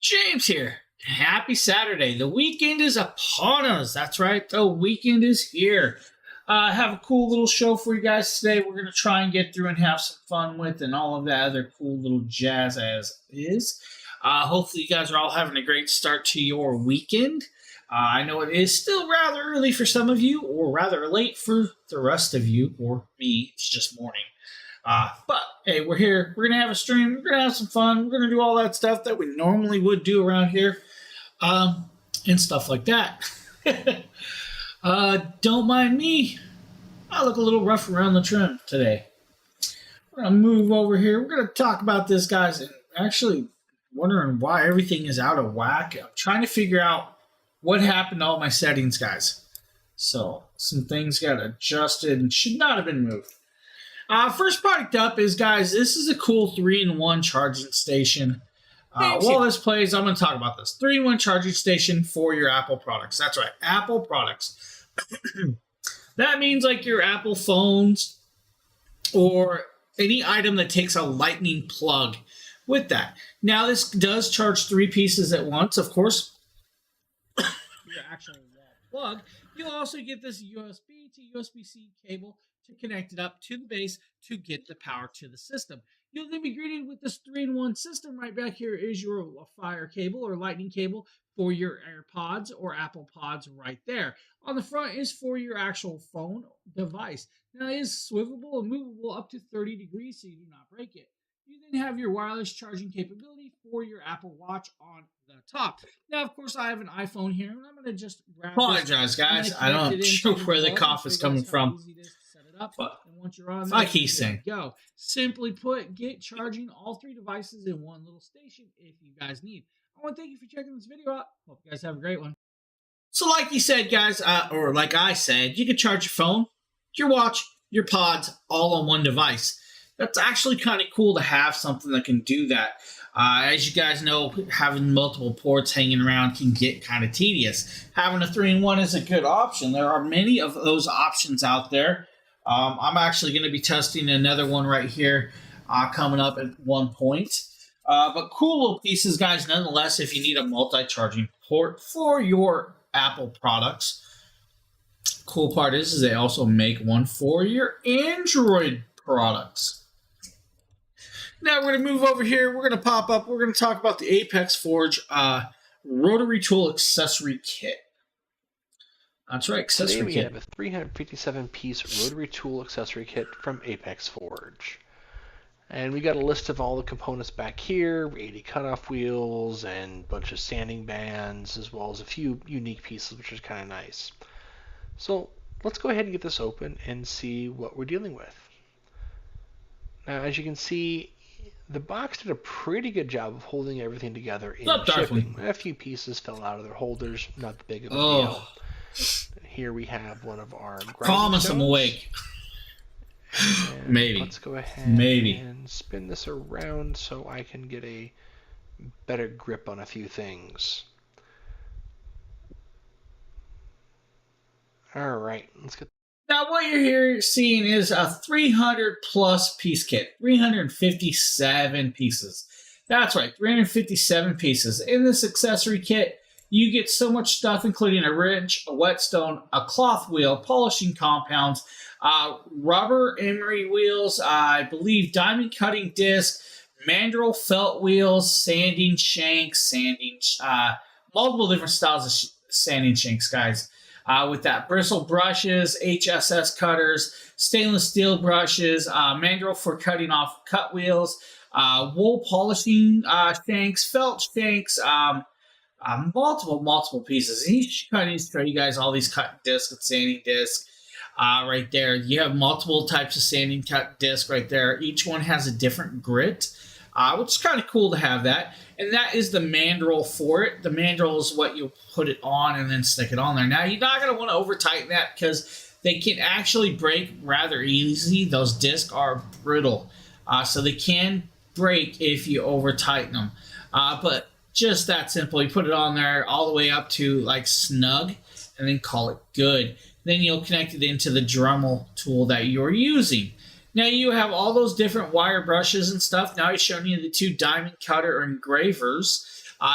James here. Happy Saturday. The weekend is upon us. That's right. The weekend is here. I have a cool little show for you guys today. We're going to try and get through and have some fun with and all of that other cool little jazz as is. Hopefully you guys are all having a great start to your weekend. I know it is still rather early for some of you or rather late for the rest of you or me. It's just morning. But hey, we're here. We're going to have a stream. We're going to have some fun. We're going to do all that stuff that we normally would do around here. And stuff like that. Don't mind me. I look a little rough around the trim today. We're going to move over here. We're going to talk about this, guys. And actually wondering why everything is out of whack. I'm trying to figure out what happened to all my settings, guys. So some things got adjusted and should not have been moved. First product up is, guys, this is a cool 3-in-1 charging station. While this plays, I'm going to talk about this. 3-in-1 charging station for your Apple products. That's right, Apple products. That means like your Apple phones or any item that takes a lightning plug with that. Now, this does charge 3 pieces at once, of course. Your actual wall plug. You'll also get this USB to USB-C cable to connect it up to the base to get the power to the system. You'll then be greeted with this 3-in-1 system. Right back here is your Fire cable or lightning cable for your AirPods or Apple Pods right there. On the front is for your actual phone device. Now it is swivelable and movable up to 30 degrees so you do not break it. You then have your wireless charging capability for your Apple Watch on the top. Now, of course, I have an iPhone here, and I'm going to just grab Apologize, guys. I don't know where the cough is coming from. But and once you're on like he's saying, go. Simply put, get charging all 3 devices in one little station if you guys need. I want to thank you for checking this video out. Hope you guys have a great one. So like you said, guys, or like I said, you can charge your phone, your watch, your pods all on one device. That's actually kind of cool to have something that can do that. As you guys know, having multiple ports hanging around can get kind of tedious. Having a 3-in-1 is a good option. There are many of those options out there. I'm actually going to be testing another one right here coming up at one point. But cool little pieces, guys, nonetheless, if you need a multi-charging port for your Apple products. Cool part is they also make one for your Android products. Now we're going to move over here. We're going to pop up. We're going to talk about the Apex Forge rotary tool accessory kit. That's right, accessory Today we kit. have a 357-piece rotary tool accessory kit from Apex Forge. And we got a list of all the components back here, 80 cutoff wheels and a bunch of sanding bands, as well as a few unique pieces, which is kind of nice. So let's go ahead and get this open and see what we're dealing with. Now, as you can see, the box did a pretty good job of holding everything together in shipping. A few pieces fell out of their holders, not the big of a deal. Here we have one of our Promise I'm awake. Maybe. Let's go ahead and spin this around so I can get a better grip on a few things. All right, let's get. Now what you're here seeing is a 300 plus piece kit, 357 pieces. That's right, 357 pieces. In this accessory kit, you get so much stuff, including a wrench, a whetstone, a cloth wheel, polishing compounds, rubber emery wheels, I believe diamond cutting disc, mandrel felt wheels, sanding shanks, multiple different styles of sanding shanks, guys. With that, bristle brushes, HSS cutters, stainless steel brushes, mandrel for cutting off cut wheels, wool polishing shanks, felt shanks, multiple pieces. Each cutting show you guys all these cut discs and sanding discs right there. You have multiple types of sanding cut disc right there. Each one has a different grit, which is kind of cool to have that. And that is the mandrel for it. The mandrel is what you put it on and then stick it on there. Now, you're not going to want to over-tighten that because they can actually break rather easy. Those discs are brittle, so they can break if you over-tighten them. But just that simple. You put it on there all the way up to like snug and then call it good. Then you'll connect it into the Dremel tool that you're using. Now you have all those different wire brushes and stuff. Now he's showing you the 2 diamond cutter engravers.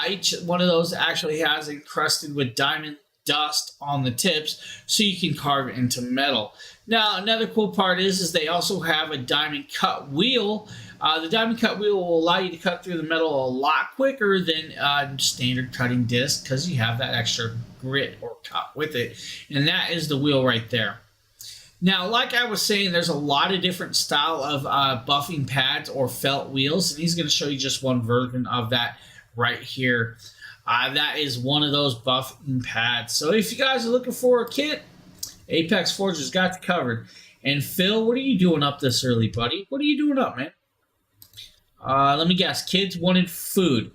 Each one of those actually has encrusted with diamond dust on the tips, so you can carve it into metal. Now, another cool part is they also have a diamond cut wheel. The diamond cut wheel will allow you to cut through the metal a lot quicker than standard cutting disc, because you have that extra grit or cut with it, and that is the wheel right there. Now, like I was saying, there's a lot of different style of buffing pads or felt wheels, and he's going to show you just one version of that right here. That is one of those buffing pads. So if you guys are looking for a kit, Apex Forge has got you covered. And Phil, what are you doing up this early, buddy? What are you doing up, man? Let me guess. Kids wanted food.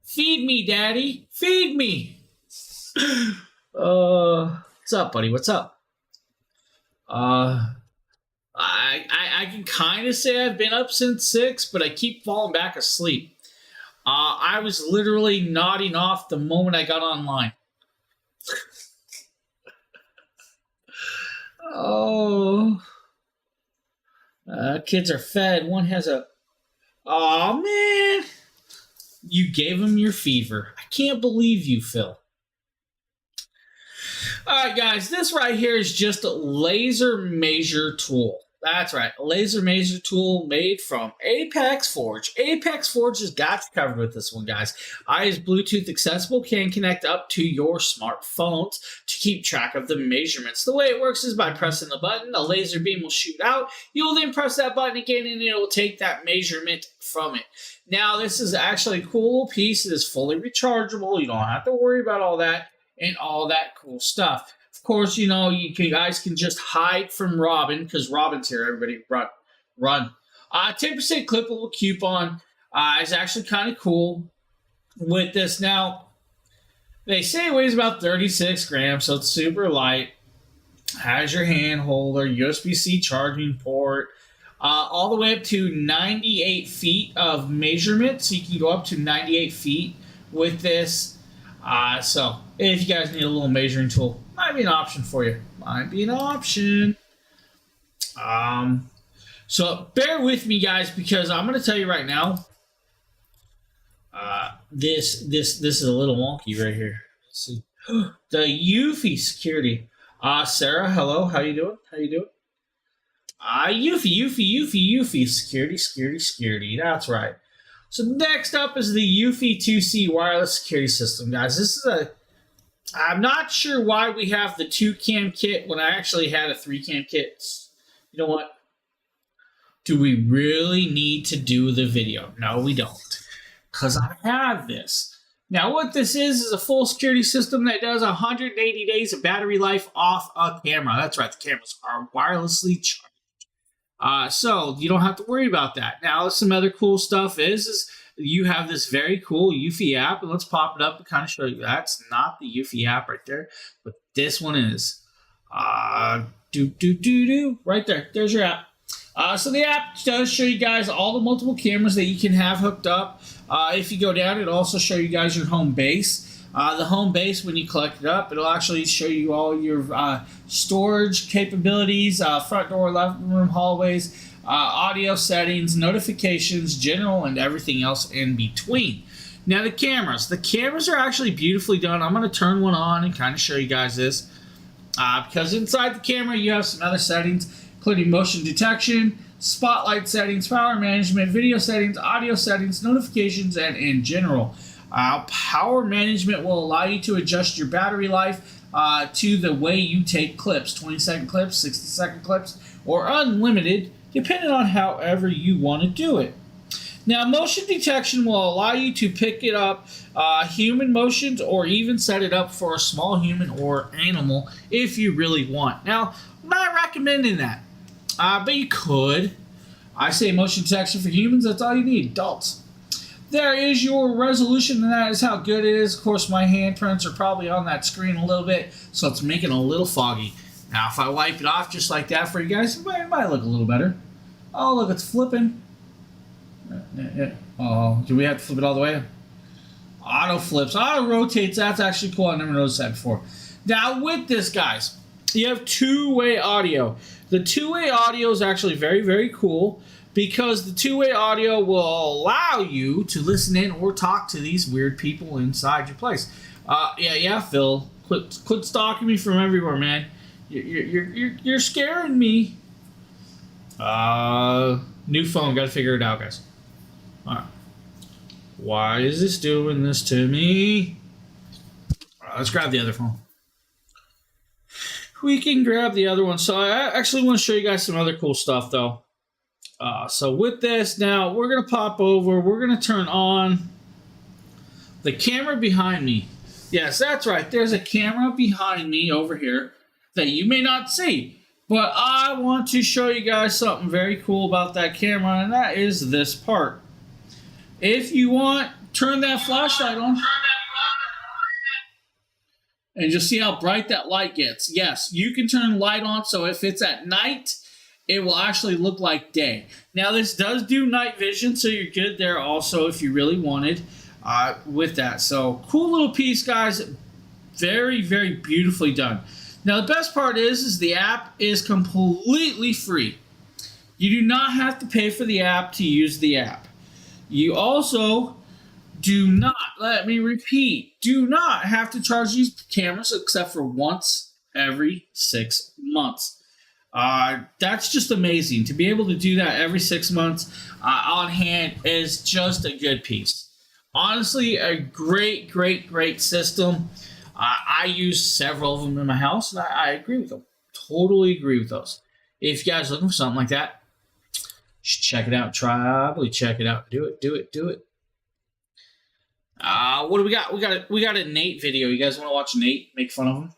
Feed me, Daddy. Feed me. What's up, buddy? What's up? I can kind of say I've been up since 6, but I keep falling back asleep. I was literally nodding off the moment I got online. Oh. Kids are fed. One has a... Oh, man. You gave him your fever. I can't believe you, Phil. Alright, guys. This right here is just a laser measure tool. That's right. A laser measure tool made from Apex Forge. Apex Forge has got you covered with this one, guys. Is Bluetooth accessible, can connect up to your smartphones to keep track of the measurements. The way it works is by pressing the button, a laser beam will shoot out. You'll then press that button again, and it will take that measurement from it. Now, this is actually a cool piece. It is fully rechargeable. You don't have to worry about all that and all that cool stuff. Of course, you know, you guys can just hide from Robin, because Robin's here. Everybody run. 10% clippable coupon is actually kind of cool with this. Now, they say it weighs about 36 grams, so it's super light. Has your hand holder, USB-C charging port, all the way up to 98 feet of measurement. So you can go up to 98 feet with this. So if you guys need a little measuring tool, might be an option for you. Might be an option. So bear with me, guys, because I'm going to tell you right now. This is a little wonky right here. Let's see. The Eufy security. Sarah, hello. How you doing? Eufy security. That's right. So next up is the Eufy 2C wireless security system, guys. This is I'm not sure why we have the 2-cam kit when I actually had a 3-cam kit. You know what? Do we really need to do the video? No, we don't. Because I have this. Now, what this is a full security system that does 180 days of battery life off a camera. That's right, the cameras are wirelessly charged. So you don't have to worry about that. Now, some other cool stuff is you have this very cool Eufy app, and let's pop it up and kind of show you. That's not the Eufy app right there, but this one is. Right there. There's your app. So the app does show you guys all the multiple cameras that you can have hooked up. If you go down, it'll also show you guys your home base. The home base, when you collect it up, it'll actually show you all your storage capabilities, front door, left room, hallways, audio settings, notifications, general, and everything else in between. Now the cameras are actually beautifully done. I'm going to turn one on and kind of show you guys this, because inside the camera you have some other settings, including motion detection, spotlight settings, power management, video settings, audio settings, notifications, and in general. Power management will allow you to adjust your battery life to the way you take clips, 20-second clips, 60-second clips, or unlimited, depending on however you want to do it. Now, motion detection will allow you to pick it up human motions, or even set it up for a small human or animal if you really want. Now, I'm not recommending that, but you could. I say motion detection for humans, that's all you need, adults. There is your resolution, and that is how good it is. Of course, my handprints are probably on that screen a little bit, so it's making it a little foggy. Now, if I wipe it off just like that for you guys, it might look a little better. Oh, look, it's flipping. Oh, do we have to flip it all the way? Auto flips, auto rotates. That's actually cool. I never noticed that before. Now, with this, guys, you have two-way audio. The two-way audio is actually very, very cool, because the two-way audio will allow you to listen in or talk to these weird people inside your place. Yeah, Phil, quit stalking me from everywhere, man. You're scaring me. New phone, gotta figure it out, guys. All right. Why is this doing this to me? All right, let's grab the other phone. We can grab the other one. So I actually want to show you guys some other cool stuff, though. So with this, now we're going to pop over. We're going to turn on the camera behind me. Yes, that's right. There's a camera behind me over here that you may not see. But I want to show you guys something very cool about that camera, and that is this part. If you want, turn that flashlight on. And you'll see how bright that light gets. Yes, you can turn the light on, so if it's at night, it will actually look like day. Now, this does do night vision, so you're good there also if you really wanted with that. So, cool little piece, guys. Very, very beautifully done. Now, the best part is the app is completely free. You do not have to pay for the app to use the app. You also do not, let me repeat, do not have to charge these cameras except for once every 6 months. That's just amazing. To be able to do that every 6 months on hand is just a good piece. Honestly, a great, great, great system. I use several of them in my house, and I agree with them. Totally agree with those. If you guys are looking for something like that, check it out. Probably check it out. Do it. What do we got? We got a Nate video. You guys want to watch Nate make fun of him?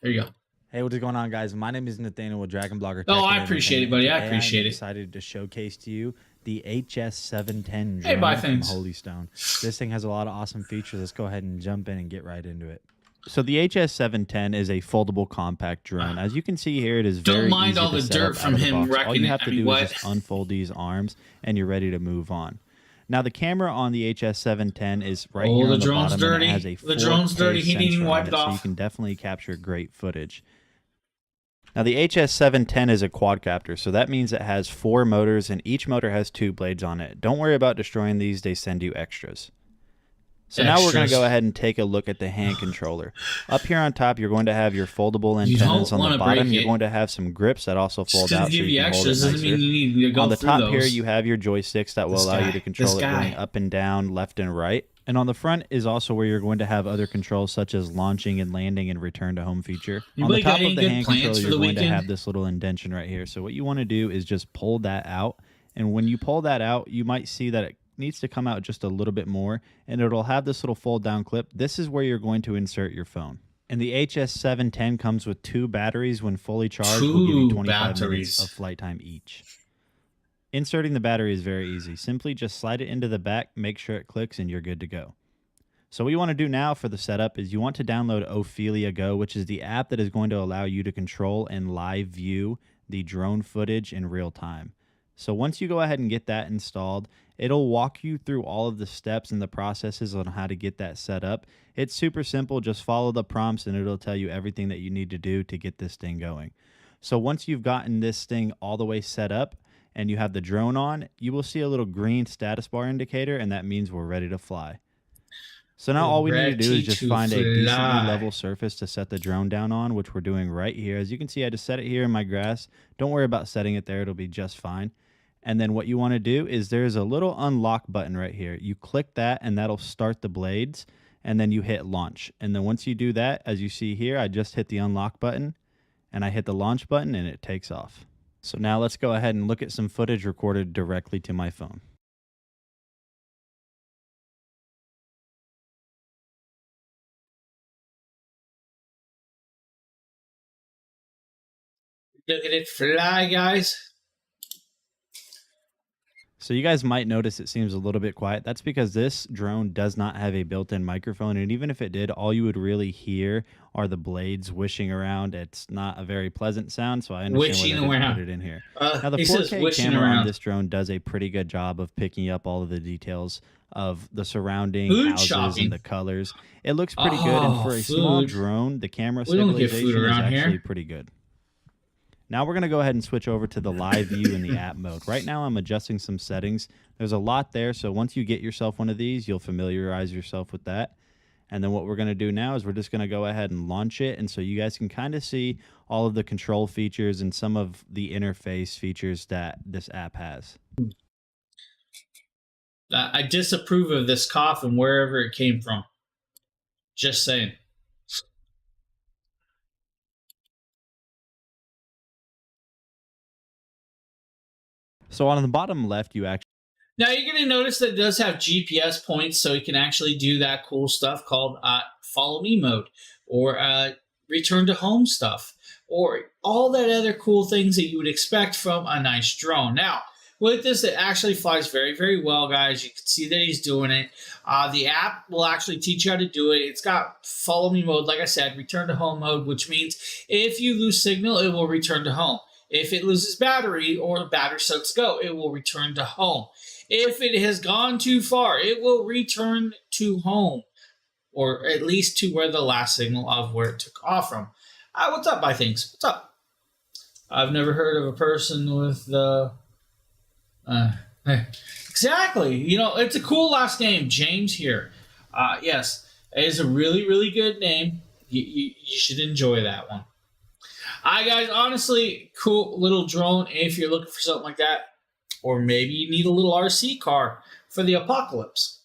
There you go. Hey, what is going on, guys? My name is Nathaniel with DragonBloggers. Oh, I appreciate it, buddy. I appreciate it. I'm excited to showcase to you the HS710 Hey, drone from things. Holy Stone. This thing has a lot of awesome features. Let's go ahead and jump in and get right into it. So the HS710 is a foldable compact drone. As you can see here, it is very Don't mind easy all to the set dirt up from out of the him box. wrecking All you it. have to I mean, do what? is just unfold these arms, and you're ready to move on. Now, the camera on the HS710 is right here on the drone's bottom, dirty. and it has a 4K The drone's dirty. He didn't even sensor wipe on it so off. you can definitely capture great footage. Now, the HS710 is a quadcopter, so that means it has 4 motors, and each motor has 2 blades on it. Don't worry about destroying these. They send you extras. So now we're going to go ahead and take a look at the hand controller. Up here on top, you're going to have your foldable antennas. On the bottom, you're going to have some grips that also fold out so you can hold it nicer. On the top here, you have your joysticks that will allow you to control it going up and down, left and right. And on the front is also where you're going to have other controls such as launching and landing and return to home feature. On the top of the hand controller, you're going to have this little indentation right here. So what you want to do is just pull that out. And when you pull that out, you might see that it needs to come out just a little bit more, and it'll have this little fold down clip. This is where you're going to insert your phone. And the HS710 comes with 2 batteries. When fully charged, will give you 25 minutes of flight time each. Inserting the battery is very easy. Simply just slide it into the back, make sure it clicks, and you're good to go. So what you want to do now for the setup is you want to download Ophelia Go, which is the app that is going to allow you to control and live view the drone footage in real time. So once you go ahead and get that installed, it'll walk you through all of the steps and the processes on how to get that set up. It's super simple. Just follow the prompts and it'll tell you everything that you need to do to get this thing going. So once you've gotten this thing all the way set up and you have the drone on, you will see a little green status bar indicator, and that means we're ready to fly. So now all we need to do is just find a decently level surface to set the drone down on, which we're doing right here. As you can see, I just set it here in my grass. Don't worry about setting it there. It'll be just fine. And then what you want to do is there's a little unlock button right here. You click that and that'll start the blades, and then you hit launch. And then once you do that, as you see here, I just hit the unlock button and I hit the launch button and it takes off. So now let's go ahead and look at some footage recorded directly to my phone. Look at it fly, guys. So you guys might notice it seems a little bit quiet. That's because this drone does not have a built-in microphone, and even if it did, all you would really hear are the blades wishing around. It's not a very pleasant sound, so I understand why they put it in here. Now the 4K camera on this drone does a pretty good job of picking up all of the details of the surrounding houses and the colors. It looks pretty good, and for a small drone, the camera stabilization is actually pretty good. Now we're going to go ahead and switch over to the live view in the app mode. Right now I'm adjusting some settings. There's a lot there, so once you get yourself one of these, you'll familiarize yourself with that. And then what we're going to do now is we're just going to go ahead and launch it, and so you guys can kind of see all of the control features and some of the interface features that this app has. I disapprove of this coffin wherever it came from. Just saying. So on the bottom left, you actually... Now you're going to notice that it does have GPS points, so you can actually do that cool stuff called follow me mode, or return to home stuff, or all that other cool things that you would expect from a nice drone. Now, with this, it actually flies very, very well, guys. You can see that he's doing it. The app will actually teach you how to do it. It's got follow me mode, like I said, return to home mode, which means if you lose signal, it will return to home. If it loses battery or the battery starts to go, it will return to home. If it has gone too far, it will return to home, or at least to where the last signal of where it took off from. What's up, things? What's up? I've never heard of a person with the... exactly. You know, it's a cool last name, James here. Yes, it is a really, really good name. You should enjoy that one. Guys, honestly, cool little drone if you're looking for something like that. Or maybe you need a little RC car for the apocalypse.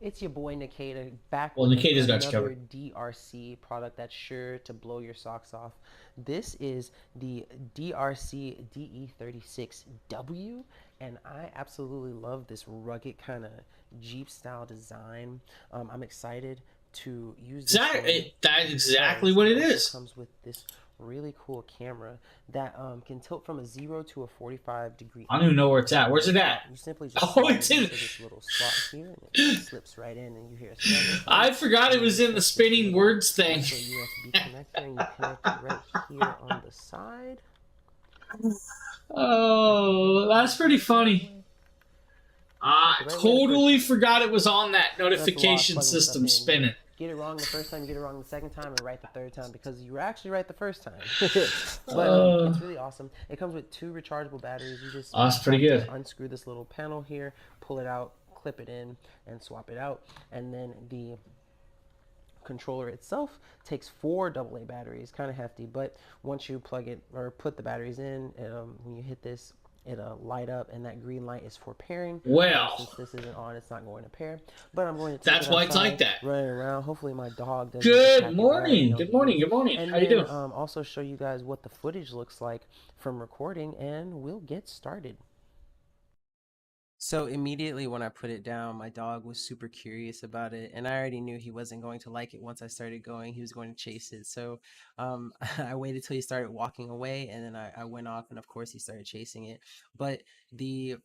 It's your boy Nikita back with Nikita's got you another covered. DRC product that's sure to blow your socks off. This is the DRC DE36W, and I absolutely love this rugged kind of Jeep style design. I'm excited to use this. That's exactly what it is. It comes with this really cool camera that can tilt from a 0 to a 45-degree. I don't even know where it's at. Where's it at? You simply just it's in this little slot here, and it slips right in, and you hear a I forgot it was in the spinning words thing. USB connector, and you connect it right here on the side. Oh, that's pretty funny. I totally forgot it was on that notification system spinning. Get it wrong the first time, you get it wrong the second time, and right the third time, because you were actually right the first time. But it's really awesome. It comes with 2 rechargeable batteries. You just that's pretty good. Unscrew this little panel here, pull it out, clip it in, and swap it out. And then the controller itself takes 4 AA batteries, kind of hefty, but once you plug it or put the batteries in, when you hit this, it'll light up, and that green light is for pairing. Well, since this isn't on, it's not going to pair, but I'm going to that's why it's like that. Running around. Hopefully my dog doesn't. Good morning. Good morning. Good morning. And how you doing? Also show you guys what the footage looks like from recording, and we'll get started. So immediately when I put it down, my dog was super curious about it, and I already knew he wasn't going to like it once I started going. He was going to chase it. So I waited till he started walking away, and then I went off, and of course he started chasing it. But the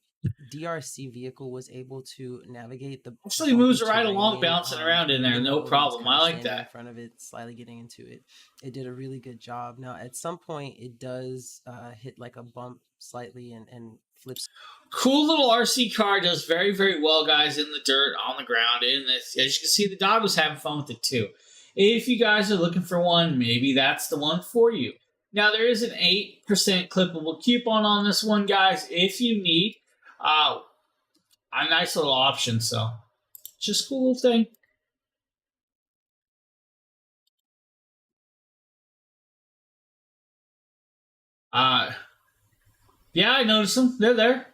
DRC vehicle was able to navigate the... Actually moves right along, bouncing around in there, no problem. I like that. In front of it, slightly getting into it. It did a really good job. Now, at some point, it does hit like a bump slightly and flips. Cool little RC car, does very, very well, guys, in the dirt, on the ground. And as you can see, the dog was having fun with it, too. If you guys are looking for one, maybe that's the one for you. Now, there is an 8% clippable coupon on this one, guys, if you need a nice little option. So, just a cool little thing. Yeah, I noticed them. They're there.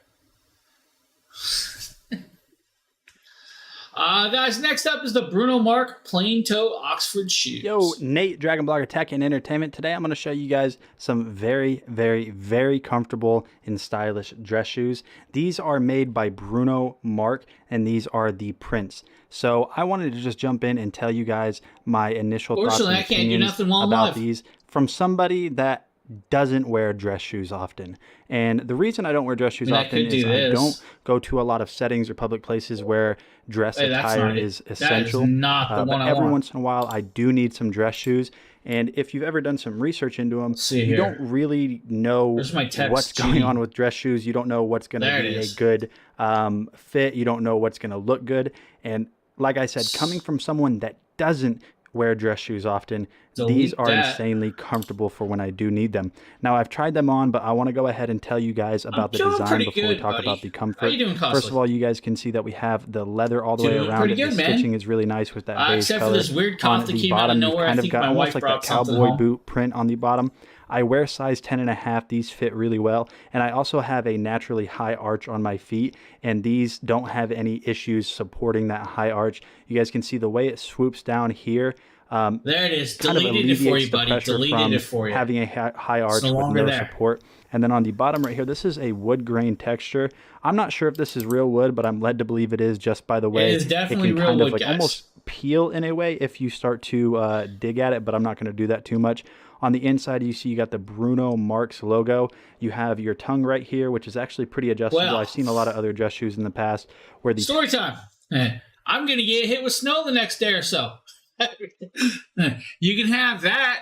Guys, next up is the Bruno Mark Plain Toe Oxford shoes. Yo, Nate, DragonBlogger Tech and Entertainment. Today I'm going to show you guys some very, very, very comfortable and stylish dress shoes. These are made by Bruno Mark, and these are the prints. So I wanted to just jump in and tell you guys my initial thoughts and opinions about these from somebody that doesn't wear dress shoes often. And the reason I don't wear dress shoes often is I don't go to a lot of settings or public places where dress attire is essential. But every once in a while I do need some dress shoes. And if you've ever done some research into them, you don't really know what's going on with dress shoes. You don't know what's going to be a good fit. You don't know what's going to look good. And like I said, coming from someone that doesn't wear dress shoes often, Delete these are that. insanely comfortable for when I do need them. Now, I've tried them on, but I want to go ahead and tell you guys about the doing design pretty before we good, talk buddy. about the How you comfort. doing, First Costly? of all, you guys can see that we have the leather all the way Doing around pretty it. good, The man. stitching is really nice with that beige Except color. for this weird On cough that the came out of bottom, you nowhere. I kind of think got my almost wife like that brought something cowboy home. boot print on the bottom. I wear size 10.5. These fit really well. And I also have a naturally high arch on my feet, and these don't have any issues supporting that high arch. You guys can see the way it swoops down here. There it is. Kind of Deleted it for alleviates you, the buddy. pressure Deleted from it for you. having a high arch no with longer no there. support. And then on the bottom right here, this is a wood grain texture. I'm not sure if this is real wood, but I'm led to believe it is just by the way is definitely it can real kind of wood, like guys. almost peel in a way if you start to dig at it, but I'm not going to do that too much. On the inside, you see you got the Bruno Marks logo. You have your tongue right here, which is actually pretty adjustable. Well, I've seen a lot of other dress shoes in the past where the Story time. I'm going to get hit with snow the next day or so. You can have that.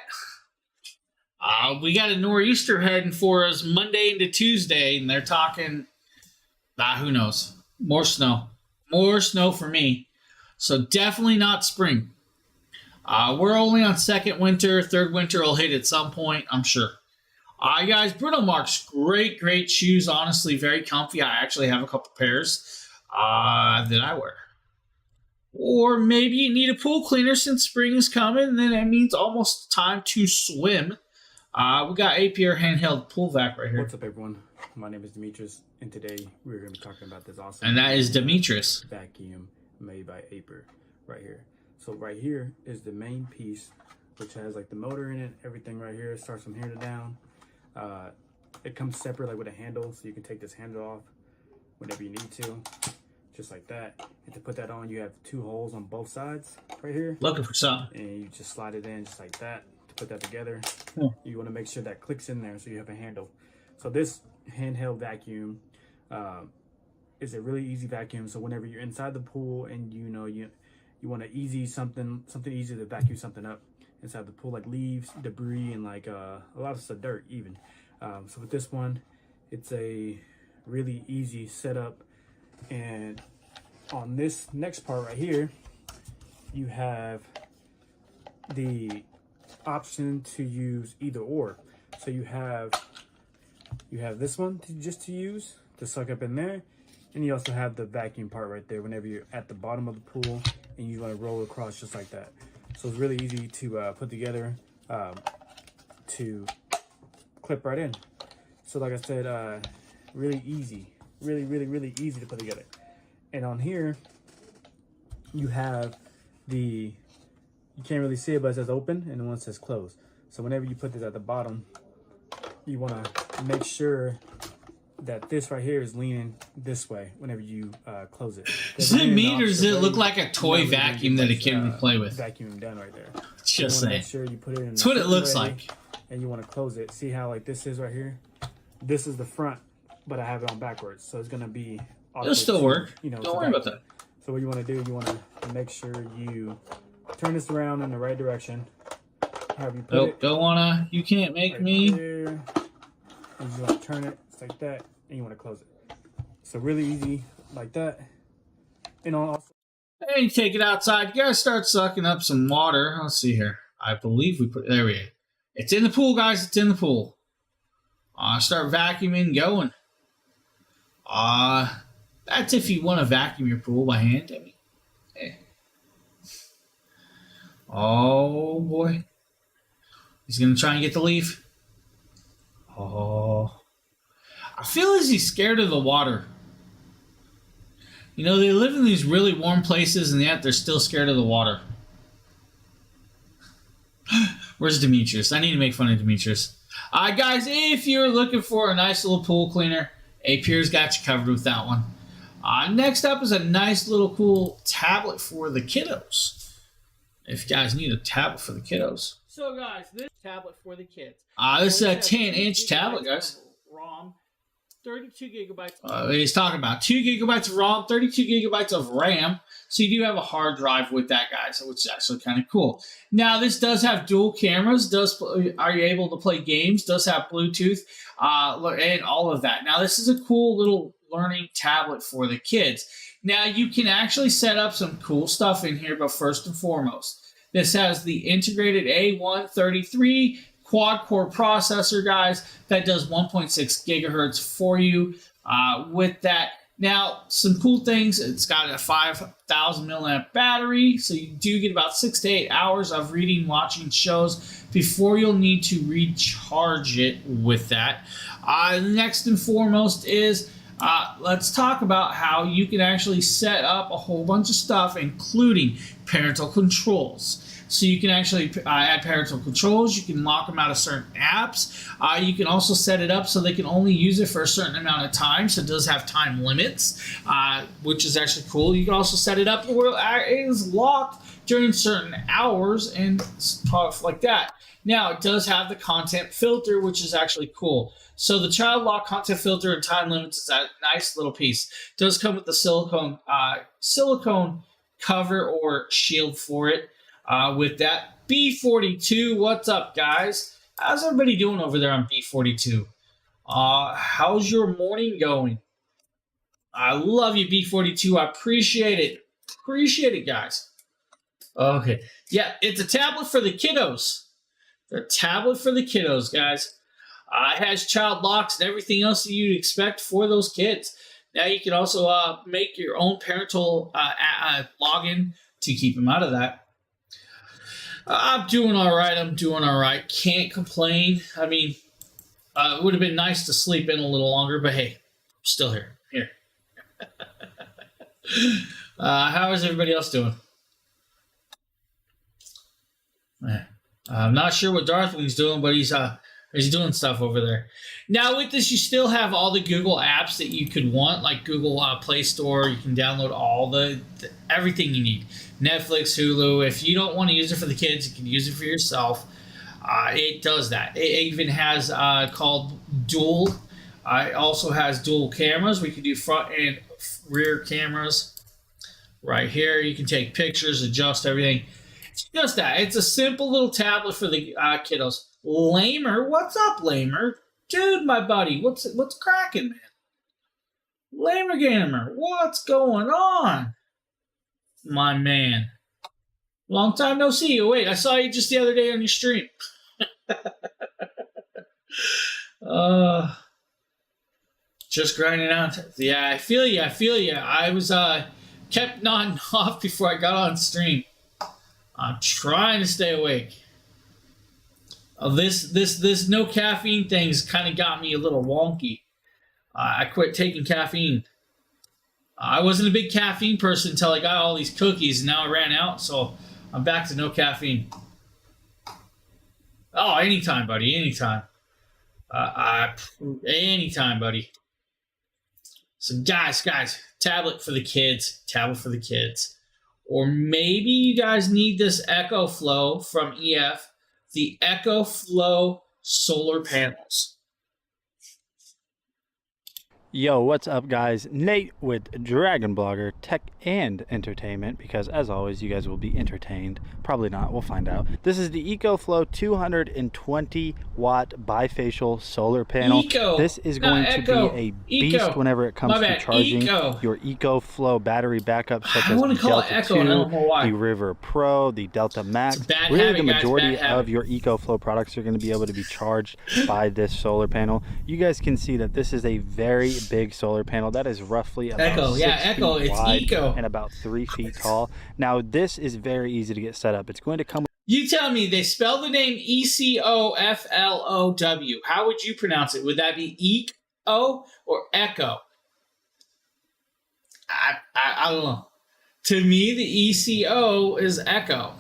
We got a nor'easter heading for us Monday into Tuesday, and they're talking, who knows, more snow. More snow for me. So definitely not spring. We're only on second winter. Third winter will hit at some point, I'm sure. Guys, Bruno Mars, great shoes. Honestly, very comfy. I actually have a couple pairs that I wear. Or maybe you need a pool cleaner since spring is coming, and then that means almost time to swim. We got APR handheld pool vac right here. What's up, everyone? My name is Demetrius, and today we're going to be talking about this awesome And that is Demetrius. vacuum made by Aper right here. So right here is the main piece, which has like the motor in it, everything right here. It starts from here to down. It comes separate, like with a handle, so you can take this handle off whenever you need to, just like that. And to put that on, you have two holes on both sides right here, Looking for something. and you just slide it in just like that to put that together. You want to make sure that clicks in there so you have a handle. So this handheld vacuum is a really easy vacuum. So whenever you're inside the pool and you know you want to easy something easy to vacuum something up inside the pool, like leaves, debris, and like a lot of stuff, dirt even. So with this one, it's a really easy setup. And on this next part right here, you have the option to use either or. So you have this one to use to suck up in there, and you also have the vacuum part right there whenever you're at the bottom of the pool and you want to roll across just like that. So it's really easy to put together, to clip right in. So like I said, really easy, really easy to put together. And on here you have you can't really see it, but it says open and one says close. So whenever you put this at the bottom, you want to make sure that this right here is leaning this way whenever you close it. Meters it look like a toy vacuum that a kid would play with. Vacuum done right there. Just you want to saying. make sure you put it in. That's what it looks like. And you want to close it. See how like this is right here? This is the front, but I have it on backwards, so it's gonna be. It'll still work. You know, Don't worry about that. So what you want to do, you want to make sure you turn this around in the right direction. Have you put it Don't wanna. You can't make right me. there, and you want to turn it just like that, and you want to close it. So really easy like that. And also, And you take it outside. You gotta start sucking up some water. Let's see here. I believe we put. There we go. It's in the pool, guys. It's in the pool. Start vacuuming, going. That's if you want to vacuum your pool by hand. I mean, hey. Oh boy, he's gonna try and get the leaf. Oh, I feel as he's scared of the water. You know, they live in these really warm places, and yet they're still scared of the water. Where's Demetrius? I need to make fun of Demetrius. Guys, if you're looking for a nice little pool cleaner, APR's got you covered with that one. Next up is a nice little cool tablet for the kiddos. If you guys need a tablet for the kiddos. So guys, this tablet for the kids. This is a 10-inch tablet, guys. ROM, 32 gigabytes. He's talking about 2 gigabytes of ROM, 32 gigabytes of RAM. So you do have a hard drive with that, guys, which is actually kind of cool. Now, this does have dual cameras. Are you able to play games? Does have Bluetooth, and all of that. Now, this is a cool little learning tablet for the kids. Now, you can actually set up some cool stuff in here, but first and foremost, This has the integrated A133 quad-core processor, guys, that does 1.6 gigahertz for you with that. Now, some cool things. It's got a 5,000 milliamp battery, so you do get about 6 to 8 hours of reading, watching shows before you'll need to recharge it with that. Next and foremost is let's talk about how you can actually set up a whole bunch of stuff, including parental controls. So you can actually add parental controls. You can lock them out of certain apps. You can also set it up so they can only use it for a certain amount of time. So it does have time limits, which is actually cool. You can also set it up where it is locked during certain hours and stuff like that. Now, it does have the content filter, which is actually cool. So the child lock content filter and time limits is a nice little piece. It does come with the silicone cover or shield for it. With that, B42, what's up, guys? How's everybody doing over there on B42? How's your morning going? I love you, B42. I appreciate it. Appreciate it, guys. Okay. Yeah, it's a tablet for the kiddos. They're a tablet for the kiddos, guys. It has child locks and everything else that you'd expect for those kids. Now, you can also make your own parental login to keep them out of that. I'm doing all right. I'm doing all right. Can't complain. I mean, it would have been nice to sleep in a little longer, but hey, I'm still here. How is everybody else doing? I'm not sure what Darthling's doing, but he's doing stuff over there. Now, with this, you still have all the Google apps that you could want, like Google Play Store. You can download all the everything you need. Netflix, Hulu. If you don't want to use it for the kids, you can use it for yourself. It does that. It even has called dual. It also has dual cameras. We can do front and rear cameras. Right here, you can take pictures, adjust everything. It's just that. It's a simple little tablet for the kiddos. Lamer, what's up, Lamer? Dude, my buddy, what's cracking, man? Lamer Gamer, what's going on? My man. Long time no see you. Wait, I saw you just the other day on your stream. Just grinding out. Yeah, I feel you. I was kept nodding off before I got on stream. I'm trying to stay awake. This no caffeine thing's kind of got me a little wonky. I quit taking caffeine. I wasn't a big caffeine person until I got all these cookies, and now I ran out, so I'm back to no caffeine. Oh, anytime, buddy, anytime. Anytime, buddy. So, guys, tablet for the kids. Or maybe you guys need this Echo Flow from EF, the Echo Flow solar panels. Yo, what's up, guys? Nate with DragonBlogger Tech and Entertainment, because as always, you guys will be entertained. Probably not, we'll find out. This is the EcoFlow 220 watt bifacial solar panel. This is going to be a beast whenever it comes to charging your EcoFlow battery backups, such as the Delta 2, the River Pro, the Delta Max. Really, the majority of your EcoFlow products are going to be able to be charged by this solar panel. You guys can see that this is a very big solar panel that is roughly about 6 feet wide and about 3 feet tall. Now, this is very easy to get set up. It's going to come. You tell me, they spell the name ECOFLOW. How would you pronounce it? Would that be Eco or Echo? I don't know. To me, the ECO is Echo.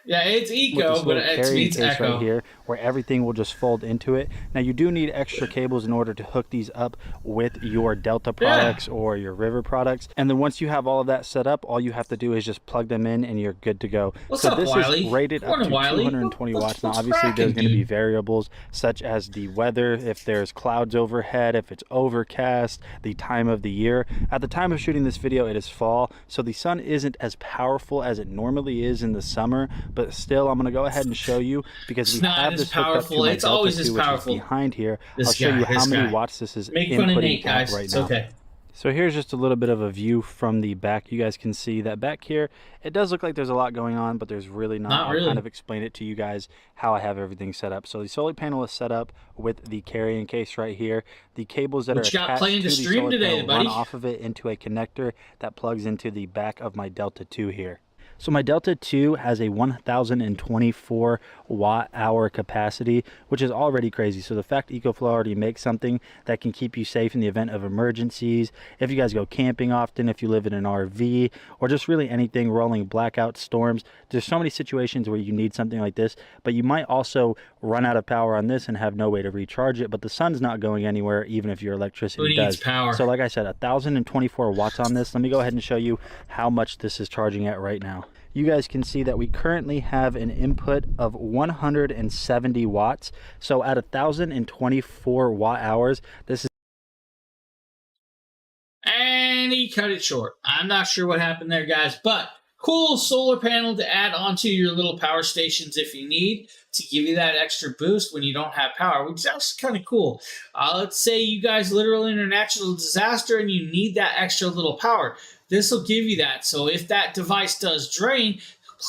Yeah, it's Eco, but it means Echo. Right here, where everything will just fold into it. Now, you do need extra cables in order to hook these up with your Delta products or your River products. And then once you have all of that set up, all you have to do is just plug them in and you're good to go. What's so up, this Wiley? is rated up to 220 watts. Now, obviously, there's going to be variables such as the weather, if there's clouds overhead, if it's overcast, the time of the year. At the time of shooting this video, it is fall, so the sun isn't as powerful as it normally is in the summer, but still, I'm going to go ahead and show you because we have this hooked up to my Delta 2, which is behind here. I'll show you how many watts this is inputting at right now. Okay. So here's just a little bit of a view from the back. You guys can see that back here, it does look like there's a lot going on, but there's really not. Really. I'll kind of explain it to you guys how I have everything set up. So the solar panel is set up with the carrying case right here. The cables that What are you got attached playing to to the stream solar today, panel buddy? run off of it into a connector that plugs into the back of my Delta 2 here. So my Delta 2 has a 1024 watt hour capacity, which is already crazy. So the fact EcoFlow already makes something that can keep you safe in the event of emergencies, if you guys go camping often, if you live in an RV, or just really anything, rolling blackout storms, there's so many situations where you need something like this, but you might also run out of power on this and have no way to recharge it, but the sun's not going anywhere even if your electricity Who needs does. power? So like I said, 1024 watts on this. Let me go ahead and show you how much this is charging at right now. You guys can see that we currently have an input of 170 watts. So at 1024 watt hours, this is. And he cut it short. I'm not sure what happened there, guys, but cool solar panel to add onto your little power stations if you need to give you that extra boost when you don't have power, which is actually kind of cool. Let's say you guys literally in a natural disaster and you need that extra little power. This will give you that. So if that device does drain,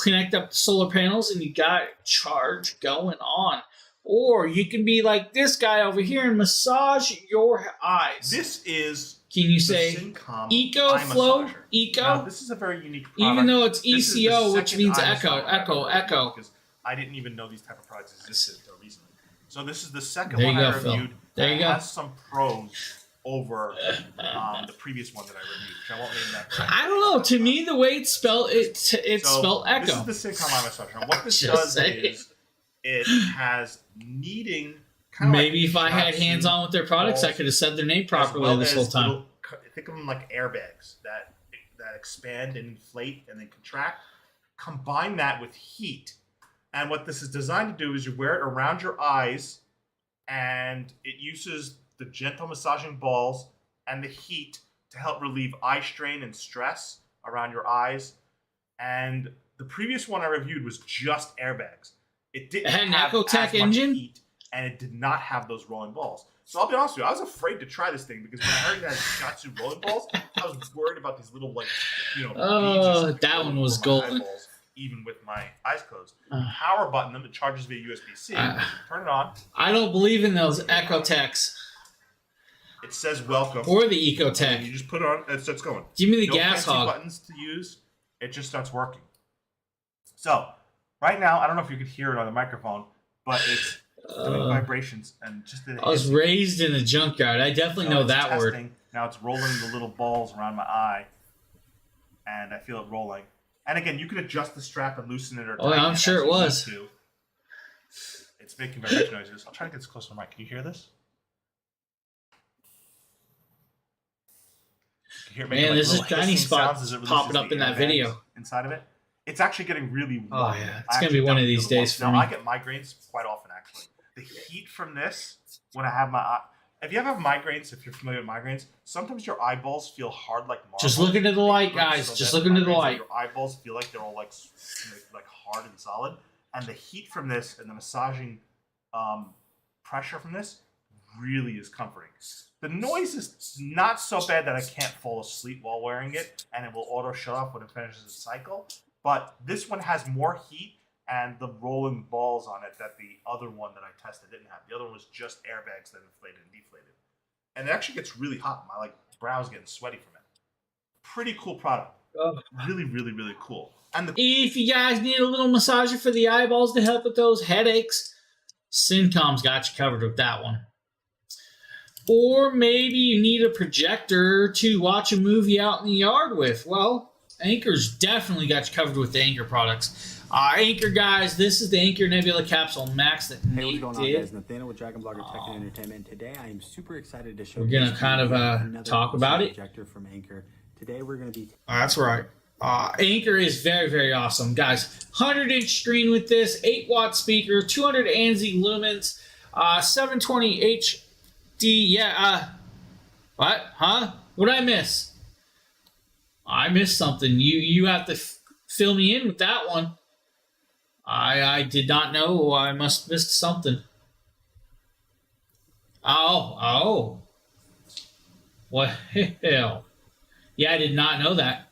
connect up the solar panels and you got charge going on. Or you can be like this guy over here and massage your eyes. This is Can you the say Syncom EcoFlow? eye massager. Eco? Now, this is a very unique product. Even though it's This is the ECO, which second means eye echo, massager I've echo, ever echo. reviewed, because I didn't even know these type of products existed until recently. So this is the second There one you I go, Phil. reviewed. There you that go. has some pros over the previous one that I reviewed, which I won't name that brand. I don't know. To me, the way it's spelled, it's So, spelled This echo. is the Syncom eye massager. And what this Just does saying. is it has kneading. Kind of Maybe like if I had shiatsu hands on with their products, I balls, could have said their name as properly well this as whole time. little- think of them like airbags that expand and inflate and then contract. Combine that with heat, and what this is designed to do is you wear it around your eyes, and it uses the gentle massaging balls and the heat to help relieve eye strain and stress around your eyes. And the previous one I reviewed was just airbags. It didn't It had an have Ecotech as much engine? heat, and it did not have those rolling balls. So I'll be honest with you, I was afraid to try this thing because when I heard it had shiatsu rolling balls, I was worried about these little, like, beads Oh, of that one was over my golden. eyeballs, even with my eyes closed. Uh. Power button them, it charges via USB-C. Turn it on. I don't believe in those Ecotechs It says welcome. or the And you Ecotech. just put it on, and it starts going. Give me the No gas fancy hog. buttons to use. It just starts working. So right now, I don't know if you could hear it on the microphone, but it's doing vibrations and just. I was raised in a junkyard. I definitely know it's that word. testing. Now it's rolling the little balls around my eye, and I feel it rolling. And again, you can adjust the strap and loosen it or Oh, tighten I'm it sure as it you need was. to. It's making vibration noises. I'll try to get this close to the mic. Can you hear this? Can you hear it making, Man, like, there's little just tiny hissing spots sounds as it popping releases up the in that airbags video. inside of it? It's actually getting really warm. Oh, yeah. It's I gonna be actually one of don't these feel the days warmth. for Now, me. I get migraines quite often, actually. The heat from this, when I have my eye... If you ever have migraines, if you're familiar with migraines, sometimes your eyeballs feel hard like marble. Just look into the light, They hurt guys. so Just bad look into the migraines, light. Your eyeballs feel like they're all like hard and solid. And the heat from this and the massaging pressure from this really is comforting. The noise is not so bad that I can't fall asleep while wearing it, and it will auto shut off when it finishes its cycle. But this one has more heat and the rolling balls on it that the other one that I tested didn't have. The other one was just airbags that inflated and deflated. And it actually gets really hot. My brow's getting sweaty from it. Pretty cool product. Oh. Really, really, really cool. And the If you guys need a little massager for the eyeballs to help with those headaches, Syncom's got you covered with that one. Or maybe you need a projector to watch a movie out in the yard with. Well, Anchor's definitely got you covered with the Anchor products. Anchor, guys, this is the Anchor Nebula Capsule Max that Hey, what's Nate going on, did. guys? Nathaniel with DragonBloggers Tech and Entertainment. Today, I am super excited to show We're gonna you kind of, another talk about it. projector from Anchor. Today, we're going to be... That's right. Anchor is very, very awesome. Guys, 100-inch screen with this, 8-watt speaker, 200 ANSI lumens, 720 HD. Yeah, what? Huh? What did I miss? I missed something. You have to fill me in with that one. I did not know. I must have missed something. Oh. What hell? Yeah, I did not know that.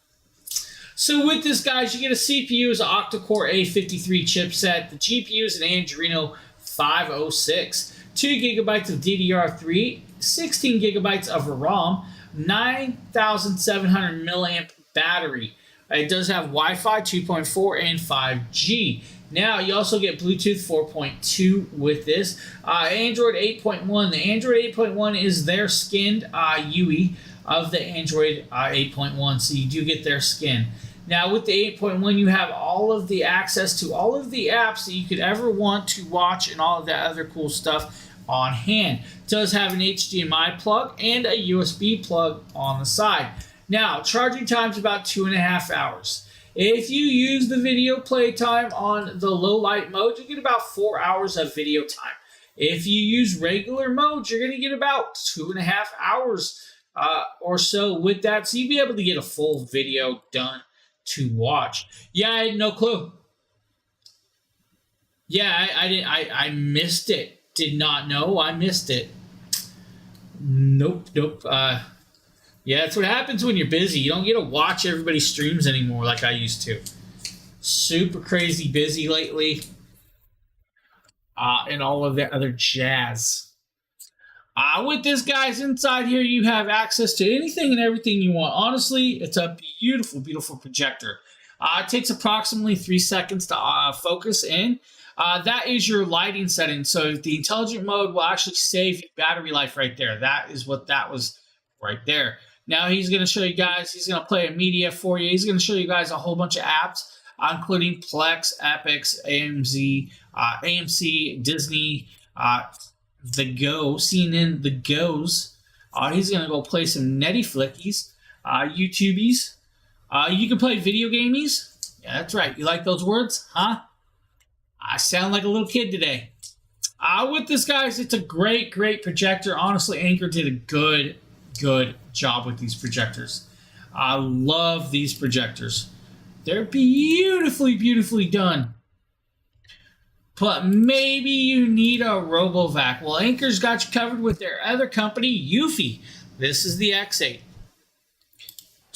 So with this, guys, you get a CPU is an octa-core A53 chipset. The GPU is an Adreno 506, 2 gigabytes of DDR3, 16 gigabytes of RAM, 9,700 milliamp battery. It does have Wi-Fi 2.4 and 5G. Now, you also get Bluetooth 4.2 with this. Android 8.1. The Android 8.1 is their skinned UI of the Android 8.1, so you do get their skin. Now, with the 8.1, you have all of the access to all of the apps that you could ever want to watch and all of that other cool stuff on hand. It does have an HDMI plug and a USB plug on the side. Now, charging time is about 2.5 hours. If you use the video play time on the low light mode, you get about 4 hours of video time. If you use regular mode, you're going to get about 2.5 hours or so with that. So you'll be able to get a full video done to watch. Yeah, I had no clue. Yeah, I missed it. Did not know. I missed it. Nope. Yeah, that's what happens when you're busy. You don't get to watch everybody's streams anymore like I used to. Super crazy busy lately. And all of that other jazz. With this, guys, inside here, you have access to anything and everything you want. Honestly, it's a beautiful, beautiful projector. It takes approximately 3 seconds to focus in. That is your lighting setting. So the intelligent mode will actually save your battery life right there. That is what that was right there. Now he's going to show you guys, he's going to play a media for you. He's going to show you guys a whole bunch of apps, including Plex, Epix, AMC, Disney, The Go, CNN, The Goes. He's going to go play some Netty Flickies, YouTubies. You can play video gamies. Yeah, that's right. You like those words, huh? I sound like a little kid today. With this, guys, it's a great, great projector. Honestly, Anchor did a good job with these projectors. I love these projectors. They're beautifully, beautifully done. But maybe you need a RoboVac. Well, Anchor's got you covered with their other company, Eufy. This is the X8.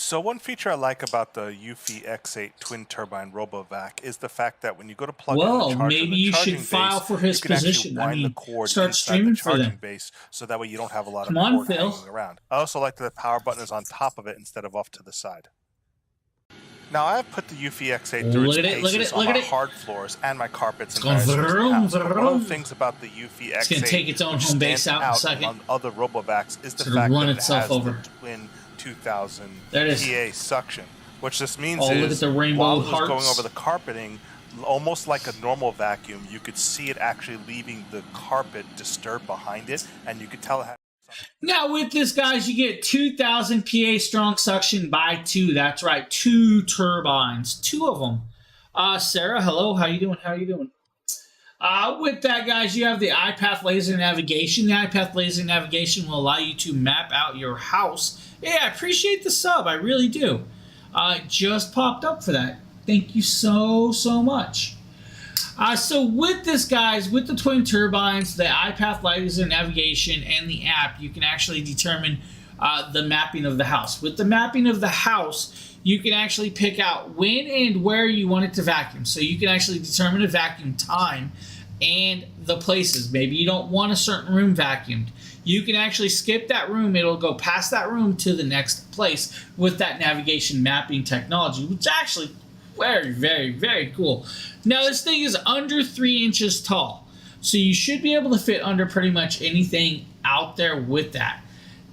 So one feature I like about the Eufy X8 twin turbine RoboVac is the fact that when you go to plug in the charger, maybe you should file for his position. I mean, start streaming for them. Base, so that way you don't have a lot of cord hanging around. I also like that the power button is on top of it instead of off to the side. Now I've put the Eufy X8 through its paces on my hard floors and my carpets and various house. One of the things about the Eufy X8, it's going to take its own home base out in a second. On other RoboVacs is the fact that it has the twin 2000 PA suction, which this means is look at the rainbow while it was hearts. going over the carpeting, almost like a normal vacuum, you could see it actually leaving the carpet disturbed behind it, and you could tell it had. Now with this, guys, you get 2,000 PA strong suction by 2. That's right, 2 turbines, 2 of them. Sarah, hello, how you doing? With that, guys, you have the iPath laser navigation. The iPath laser navigation will allow you to map out your house. Yeah, I appreciate the sub. I really do. It just popped up for that. Thank you so much. So with this, guys, with the twin turbines, the iPath laser navigation, and the app, you can actually determine the mapping of the house. With the mapping of the house, you can actually pick out when and where you want it to vacuum. So you can actually determine a vacuum time and the places. Maybe you don't want a certain room vacuumed. You can actually skip that room. It'll go past that room to the next place with that navigation mapping technology, which is actually very, very, very cool. Now, this thing is under 3 inches tall, so you should be able to fit under pretty much anything out there with that.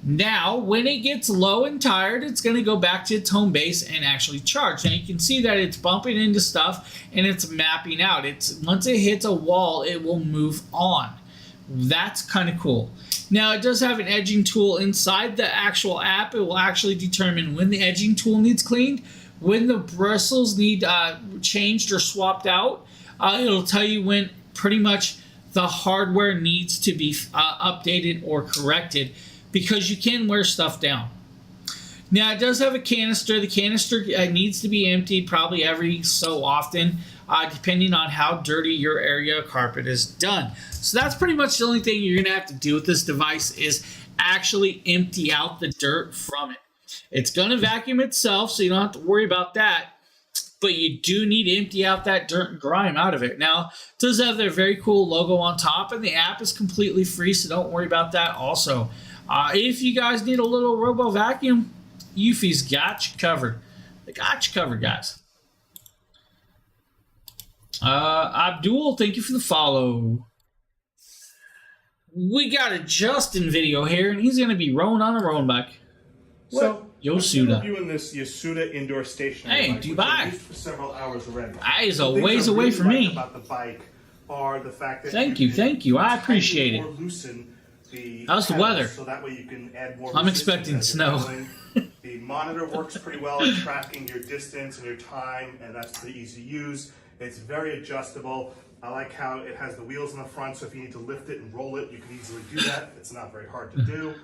Now, when it gets low and tired, it's going to go back to its home base and actually charge. Now, you can see that it's bumping into stuff and it's mapping out. Once it hits a wall, it will move on. That's kind of cool. Now, it does have an edging tool inside the actual app. It will actually determine when the edging tool needs cleaned, when the bristles need changed or swapped out. It'll tell you when pretty much the hardware needs to be updated or corrected, because you can wear stuff down. Now, it does have a canister. The canister needs to be emptied probably every so often. depending on how dirty your area of carpet is done. So that's pretty much the only thing you're going to have to do with this device is actually empty out the dirt from it. It's going to vacuum itself, so you don't have to worry about that. But you do need to empty out that dirt and grime out of it. Now, it does have their very cool logo on top, and the app is completely free, so don't worry about that also. If you guys need a little robo vacuum, Eufy's got you covered. They got you covered, guys. Abdul, thank you for the follow. We got a Justin video here, and he's going to be rowing on a rowing bike. So, Yosuda. I'm reviewing this Yasuda indoor stationary Hey, bike, which Dubai. I've used for several hours already. That is a The things ways I away really from like me. about the bike are the fact that Thank you you, can thank you. I tighten appreciate or it. loosen the How's the pedals, weather? So that way you can add more I'm resistance expecting as you're snow. pedaling. The monitor works pretty well at tracking your distance and your time, and that's pretty easy to use. It's very adjustable. I like how it has the wheels in the front, so if you need to lift it and roll it, you can easily do that. It's not very hard to do.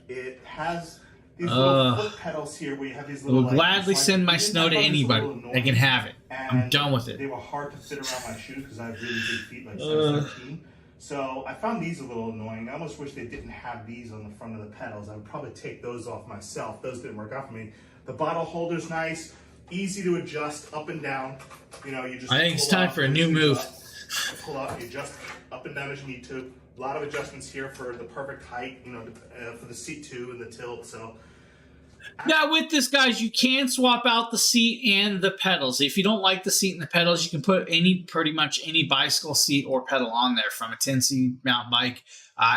It has these little foot pedals here where you have these little. Will gladly send my snow to anybody. They can have it. I'm And done with it. They were hard to fit around my shoes because I have really big feet, like size 13. So I found these a little annoying. I almost wish they didn't have these on the front of the pedals. I would probably take those off myself. Those didn't work out for me. The bottle holder's nice, easy to adjust up and down. You know, you just. I think it's pull time out, for a pull new the move. shoes up, you pull out, you adjust up and down as you need to. A lot of adjustments here for the perfect height. You know, for the seat too and the tilt. So. Now, with this, guys, you can swap out the seat and the pedals. If you don't like the seat and the pedals, you can put pretty much any bicycle seat or pedal on there, from a 10C mountain bike,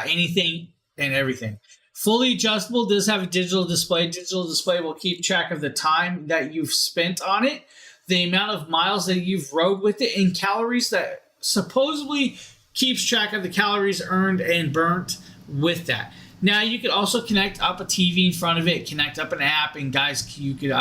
anything and everything. Fully adjustable, does have a digital display. Digital display will keep track of the time that you've spent on it, the amount of miles that you've rode with it, and calories that supposedly keeps track of the calories earned and burnt with that. Now, you could also connect up a TV in front of it, connect up an app, and guys, you could,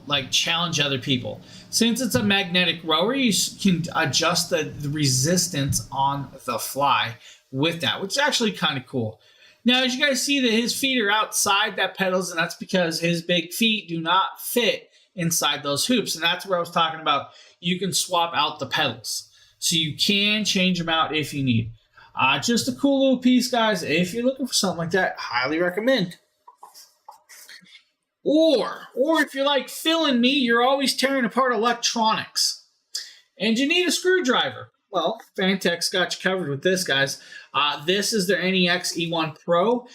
like challenge other people. Since it's a magnetic rower, you can adjust the resistance on the fly with that, which is actually kind of cool. Now, as you guys see that his feet are outside that pedals, and that's because his big feet do not fit inside those hoops. And that's where I was talking about. You can swap out the pedals. So you can change them out if you need. Just a cool little piece, guys. If you're looking for something like that, highly recommend. Or if you're like Phil and me, you're always tearing apart electronics, and you need a screwdriver. Well, Fantech's got you covered with this, guys. This is their NEX E1 Pro.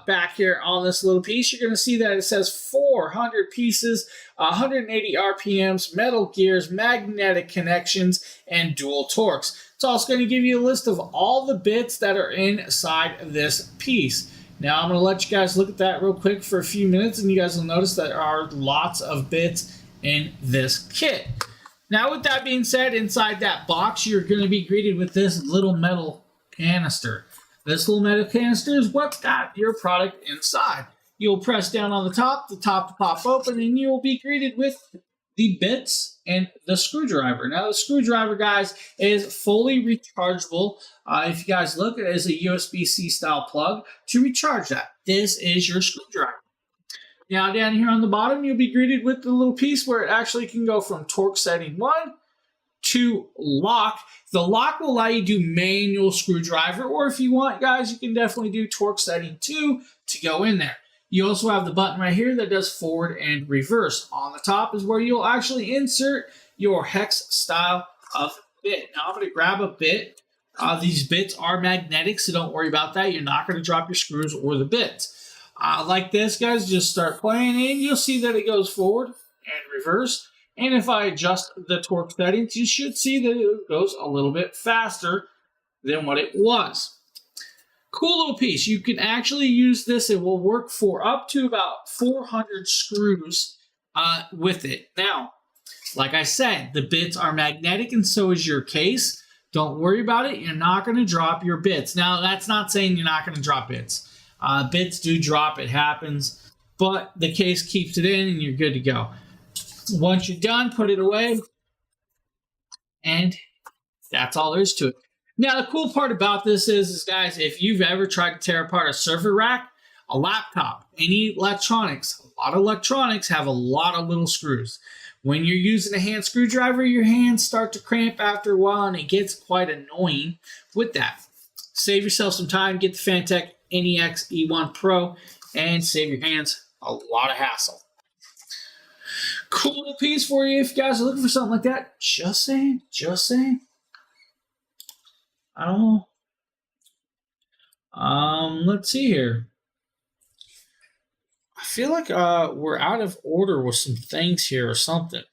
Back here on this little piece, you're going to see that it says 400 pieces, 180 RPMs, metal gears, magnetic connections, and dual torques. It's also going to give you a list of all the bits that are inside this piece. Now, I'm going to let you guys look at that real quick for a few minutes, and you guys will notice that there are lots of bits in this kit. Now, with that being said, inside that box, you're going to be greeted with this little metal canister. This little metal canister is what's got your product inside. You'll press down on the top will pop open, and you'll be greeted with the bits and the screwdriver. Now, the screwdriver, guys, is fully rechargeable. If you guys look, it is a USB-C style plug to recharge that. This is your screwdriver. Now, down here on the bottom, you'll be greeted with the little piece where it actually can go from torque setting 1 to lock. The lock will allow you to do manual screwdriver, or if you want, guys, you can definitely do torque setting 2 to go in there. You also have the button right here that does forward and reverse. On the top is where you'll actually insert your hex style of bit. Now, I'm going to grab a bit. These bits are magnetic, so don't worry about that. You're not going to drop your screws or the bits. Like this, guys, just start playing and you'll see that it goes forward and reverse. And if I adjust the torque settings, you should see that it goes a little bit faster than what it was. Cool little piece. You can actually use this. It will work for up to about 400 screws with it. Now, like I said, the bits are magnetic and so is your case. Don't worry about it. You're not going to drop your bits. Now, that's not saying you're not going to drop bits. Bits do drop. It happens. But the case keeps it in and you're good to go. Once you're done, put it away. And that's all there is to it. Now, the cool part about this is, guys, if you've ever tried to tear apart a server rack, a laptop, any electronics, a lot of electronics have a lot of little screws. When you're using a hand screwdriver, your hands start to cramp after a while, and it gets quite annoying with that. Save yourself some time, get the Fantech NEX E1 Pro, and save your hands a lot of hassle. Cool little piece for you if you guys are looking for something like that. Just saying. Just saying. I don't know. Let's see here. I feel like we're out of order with some things here or something.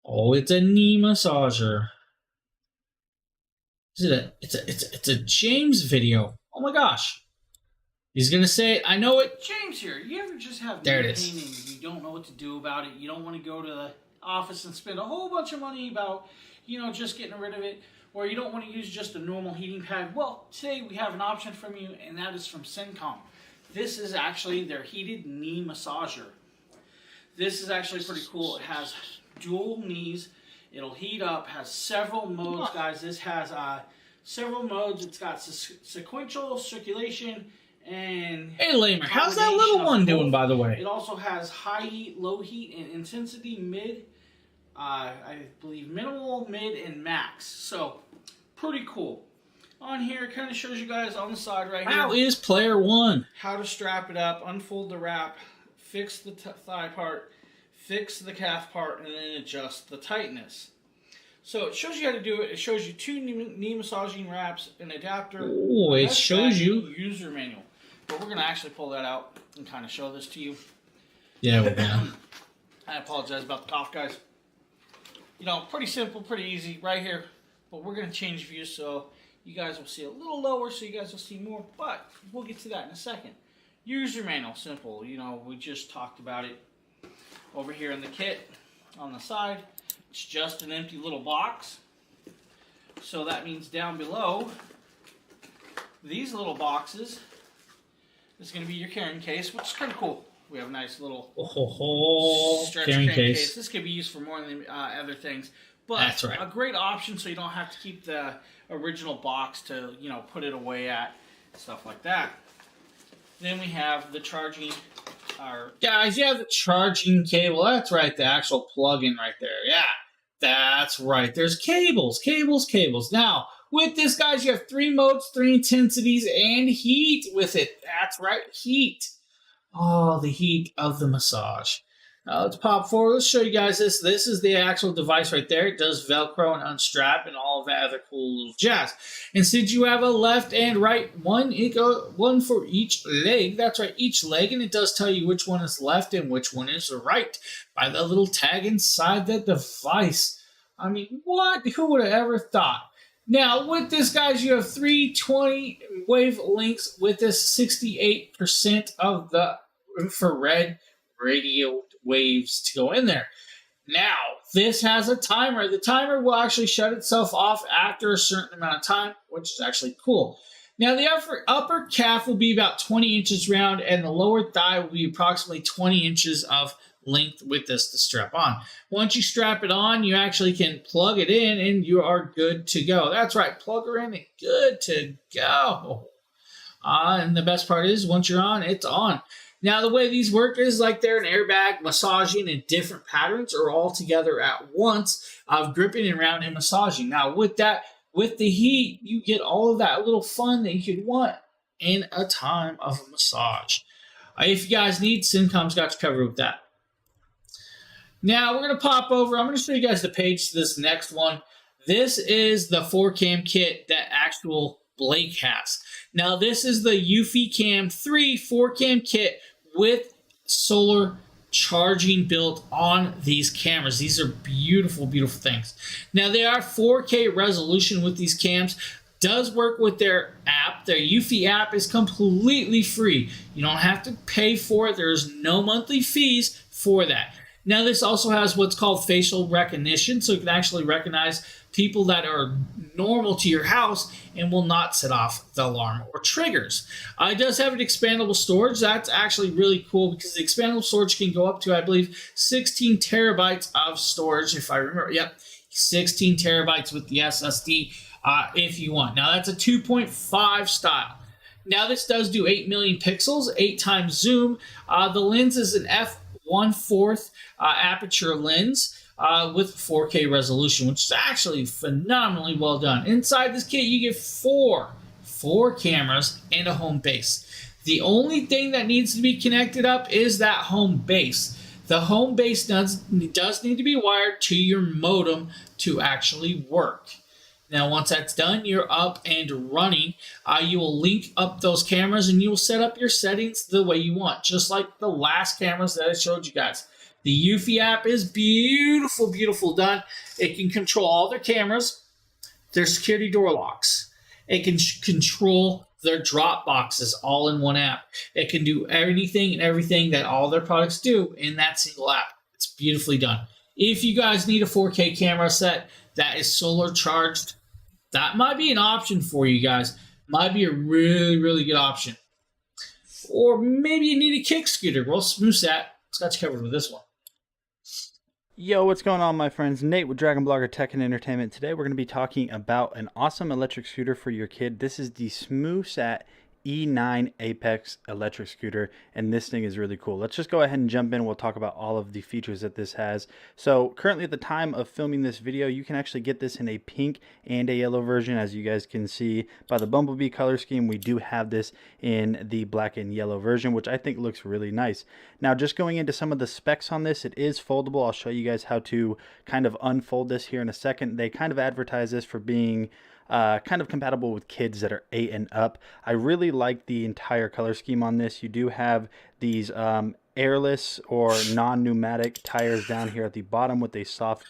Oh, it's a knee massager. Is it it's a James video. Oh my gosh. He's gonna say it. I know it. James here. You ever just have There it knee is. pain and you don't know what to do about it? You don't want to go to the office and spend a whole bunch of money about, just getting rid of it, or you don't want to use just a normal heating pad. Well, today we have an option from you, and that is from Syncom. This is actually their heated knee massager. This is actually pretty cool. It has dual knees. It'll heat up. Has several modes, guys. This has several modes. It's got sequential circulation and Hey, Lamer, how's that little one doing, by the way? It also has high heat, low heat, and intensity mid. I believe minimal, mid, and max. So, pretty cool. On here, it kind of shows you guys on the side right here. How is player one? How to strap it up, unfold the wrap, fix the thigh part, fix the calf part, and then adjust the tightness. So it shows you how to do it. It shows you 2 knee massaging wraps, an adapter. Oh, it shows you. User manual. But we're going to actually pull that out and kind of show this to you. Yeah, we're down. I apologize about the cough, guys. Pretty simple, pretty easy right here. But we're going to change views so you guys will see a little lower, so you guys will see more. But we'll get to that in a second. User manual, simple. We just talked about it over here in the kit on the side. It's just an empty little box. So that means down below, these little boxes is going to be your carrying case, which is kind of cool. We have a nice little stretch carrying case. This could be used for more than other things. But That's right. A great option so you don't have to keep the original box to, put it away at, stuff like that. Then we have the charging. Guys, you have the charging cable. That's right, the actual plug-in right there. Yeah, that's right. There's cables. Now, with this, guys, you have 3 modes, 3 intensities, and heat with it. That's right, heat. Oh, the heat of the massage. Now, let's pop forward. Let's show you guys this. This is the actual device right there. It does Velcro and unstrap and all of that other cool little jazz. And since you have a left and right one for each leg, that's right, each leg, and it does tell you which one is left and which one is right by the little tag inside the device. I mean, what? Who would have ever thought? Now, with this, guys, you have 320 wavelengths with this 68% of the infrared radio waves to go in there. Now, this has a timer. The timer will actually shut itself off after a certain amount of time, which is actually cool. Now, the upper calf will be about 20 inches round, and the lower thigh will be approximately 20 inches of length with this to strap on. Once you strap it on, you actually can plug it in, and you are good to go. That's right, plug her in and good to go. And the best part is, once you're on, it's on. Now, the way these work is like they're an airbag, massaging in different patterns or all together at once of gripping around and massaging. Now, with that, with the heat, you get all of that little fun that you could want in a time of a massage. If you guys need, Syncom's got you covered with that. Now, we're going to pop over. I'm going to show you guys the page to this next one. This is the 4-cam kit that actual Blake has. Now, this is the Eufy Cam 3 4-cam kit with solar charging built on these cameras. These are beautiful, beautiful things. Now, they are 4K resolution with these cams. Does work with their app. Their Eufy app is completely free. You don't have to pay for it. There's no monthly fees for that. Now, this also has what's called facial recognition, so you can actually recognize people that are normal to your house and will not set off the alarm or triggers. It does have an expandable storage. That's actually really cool because the expandable storage can go up to, I believe, 16 terabytes of storage, if I remember. Yep, 16 terabytes with the SSD if you want. Now, that's a 2.5 style. Now this does do 8 million pixels, 8 times zoom. The lens is an f1/4 aperture lens with 4K resolution, which is actually phenomenally well done. Inside this kit, you get four cameras and a home base. The only thing that needs to be connected up is that home base. The home base does need to be wired to your modem to actually work. Now, once that's done, you're up and running. You will link up those cameras and you will set up your settings the way you want, just like the last cameras that I showed you guys. The Eufy app is beautiful, beautiful done. It can control all their cameras, their security door locks. It can control their drop boxes all in one app. It can do anything and everything that all their products do in that single app. It's beautifully done. If you guys need a 4K camera set that is solar charged, that might be an option for you guys. Might be a really, really good option. Or maybe you need a kick scooter. Well, SmoothSat has got you covered with this one. Yo, what's going on, my friends? Nate with DragonBlogger Tech and Entertainment. Today we're going to be talking about an awesome electric scooter for your kid. This is the SmoothSat E9 Apex electric scooter, and this thing is really cool. Let's just go ahead and jump in. We'll talk about all of the features that this has. So currently at the time of filming this video, you can actually get this in a pink and a yellow version. As you guys can see by the Bumblebee color scheme, we do have this in the black and yellow version, which I think looks really nice. Now, just going into some of the specs on this, it is foldable. I'll show you guys how to kind of unfold this here in a second. They kind of advertise this for being kind of compatible with kids that are 8 and up. I really like the entire color scheme on this. You do have these airless or non-pneumatic tires down here at the bottom with a soft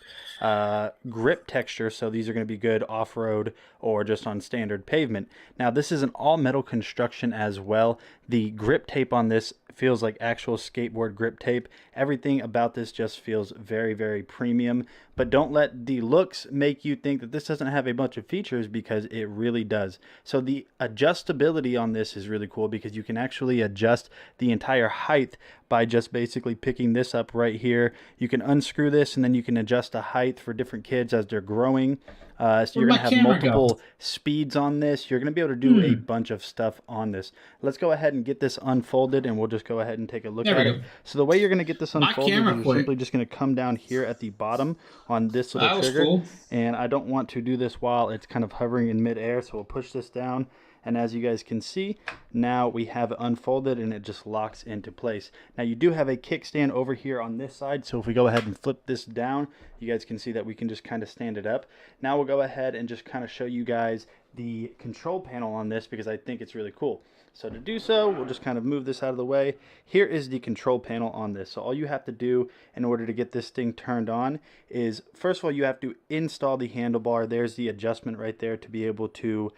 grip texture, so these are going to be good off-road or just on standard pavement. Now, this is an all-metal construction as well. The grip tape on this feels like actual skateboard grip tape. Everything about this just feels very, very premium, but don't let the looks make you think that this doesn't have a bunch of features, because it really does. So the adjustability on this is really cool, because you can actually adjust the entire height by just basically picking this up right here. You can unscrew this and then you can adjust the height for different kids as they're growing. So you're going to have multiple speeds on this. You're going to be able to do a bunch of stuff on this. Let's go ahead and get this unfolded, and we'll just go ahead and take a look at it. So the way you're going to get this unfolded is you're simply just going to come down here at the bottom on this little trigger. And I don't want to do this while it's kind of hovering in midair, so we'll push this down. And as you guys can see, now we have it unfolded and it just locks into place. Now, you do have a kickstand over here on this side, so if we go ahead and flip this down, you guys can see that we can just kind of stand it up. Now we'll go ahead and just kind of show you guys the control panel on this, because I think it's really cool. So to do so, we'll just kind of move this out of the way. Here is the control panel on this. So all you have to do in order to get this thing turned on is, first of all, you have to install the handlebar. There's the adjustment right there to be able to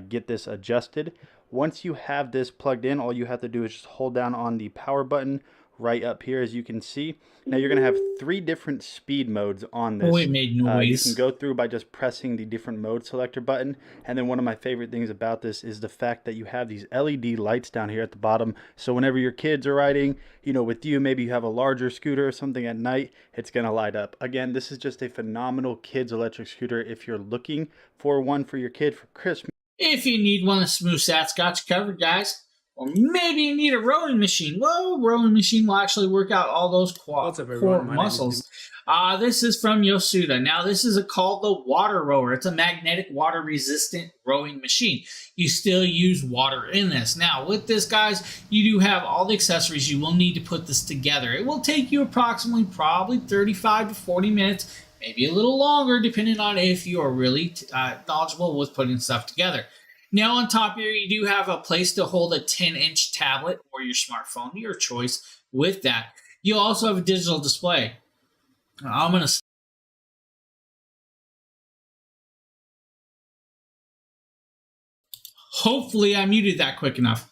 get this adjusted. Once you have this plugged in, all you have to do is just hold down on the power button right up here, as you can see. Now you're going to have 3 different speed modes on this. Oh, it made noise. You can go through by just pressing the different mode selector button. And then one of my favorite things about this is the fact that you have these LED lights down here at the bottom. So whenever your kids are riding, you know, with you, maybe you have a larger scooter or something at night, it's going to light up. Again, this is just a phenomenal kids electric scooter if you're looking for one for your kid for Christmas. If you need one, of SmoothSat's got you covered, guys. Or maybe you need a rowing machine. Well, rowing machine will actually work out all those core muscles. This is from Yosuda. Now, this is called the water rower. It's a magnetic water-resistant rowing machine. You still use water in this. Now, with this, guys, you do have all the accessories you will need to put this together. It will take you approximately probably 35 to 40 minutes, maybe a little longer, depending on if you are really knowledgeable with putting stuff together. Now, on top here, you do have a place to hold a 10-inch tablet or your smartphone, your choice with that. You also have a digital display. I'm going to... Hopefully, I muted that quick enough.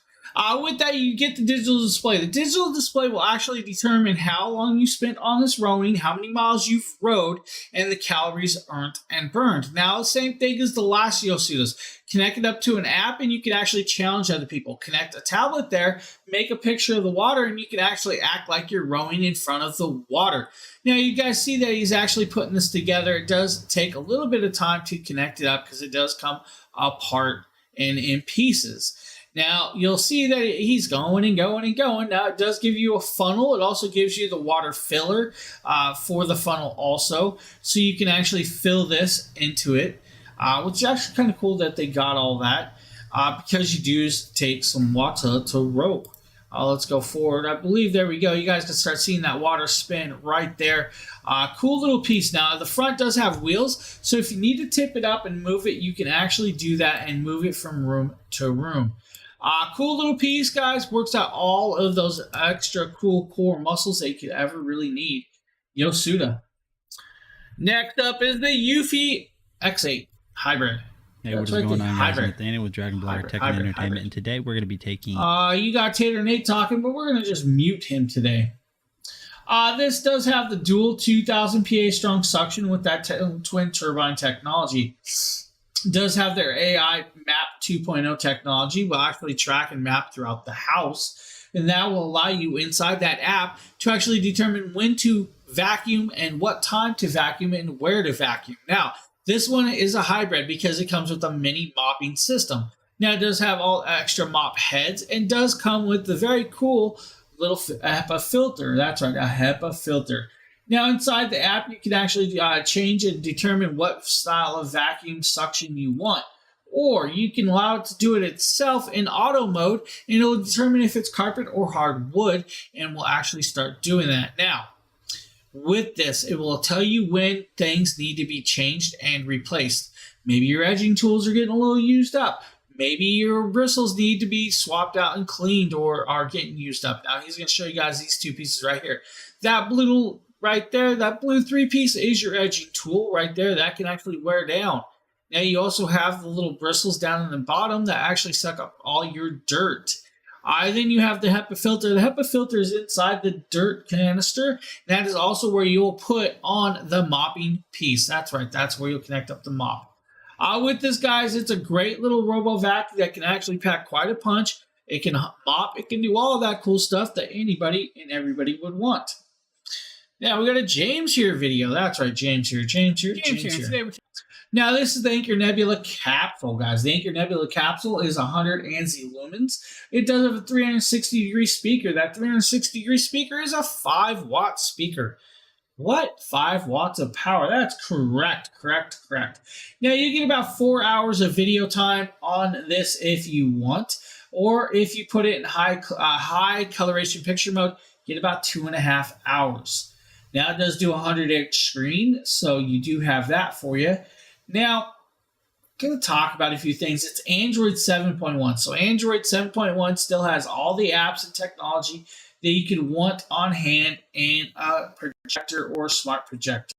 With that, you get the digital display. The digital display will actually determine how long you spent on this rowing, how many miles you've rowed, and the calories earned and burned. Now, the same thing as the last Yosudas. Connect it up to an app, and you can actually challenge other people. Connect a tablet there, make a picture of the water, and you can actually act like you're rowing in front of the water. Now, you guys see that he's actually putting this together. It does take a little bit of time to connect it up because it does come apart and in pieces. Now, you'll see that he's going and going and going. Now, it does give you a funnel. It also gives you the water filler for the funnel also. So you can actually fill this into it, which is actually kind of cool that they got all that because you do take some water to row. Let's go forward. I believe there we go. You guys can start seeing that water spin right there. Cool little piece. Now, the front does have wheels, so if you need to tip it up and move it, you can actually do that and move it from room to room. Cool little piece, guys. Works out all of those extra cool core muscles that you could ever really need. Yosuda. Next up is the Eufy X8 Hybrid. Hey, what is going on, guys? I'm Nathaniel with DragonBloggers Tech and Entertainment, and today we're going to be taking... you got Tater Nate talking, but we're going to just mute him today. This does have the dual 2,000 PA strong suction with that twin turbine technology. It does have their AI Map 2.0 technology. Will actually track and map throughout the house, and that will allow you inside that app to actually determine when to vacuum and what time to vacuum and where to vacuum. Now, this one is a hybrid because it comes with a mini mopping system. Now, it does have all extra mop heads and does come with the very cool little HEPA filter. That's right, a HEPA filter. Now, inside the app, you can actually change and determine what style of vacuum suction you want. Or you can allow it to do it itself in auto mode, and it will determine if it's carpet or hardwood, and will actually start doing that. Now, with this, it will tell you when things need to be changed and replaced. Maybe your edging tools are getting a little used up. Maybe your bristles need to be swapped out and cleaned or are getting used up. Now, he's going to show you guys these two pieces right here. That blue right there, that blue 3-piece is your edging tool right there. That can actually wear down. Now, you also have the little bristles down in the bottom that actually suck up all your dirt. Then you have the HEPA filter. The HEPA filter is inside the dirt canister. That is also where you'll put on the mopping piece. That's right. That's where you'll connect up the mop. With this, guys, it's a great little robo-vac that can actually pack quite a punch. It can mop. It can do all of that cool stuff that anybody and everybody would want. Now, we got a James here video. That's right, James here. James here. Now, this is the Anchor Nebula capsule, guys. The Anchor Nebula capsule is 100 ANSI lumens. It does have a 360-degree speaker. That 360-degree speaker is a 5-watt speaker. What? 5 watts of power? That's correct. Now, you get about 4 hours of video time on this if you want. Or if you put it in high coloration picture mode, you get about 2.5 hours. Now, it does do a 100-inch screen, so you do have that for you. Now, I'm going to talk about a few things. It's Android 7.1. So Android 7.1 still has all the apps and technology that you could want on hand and a projector or smart projector.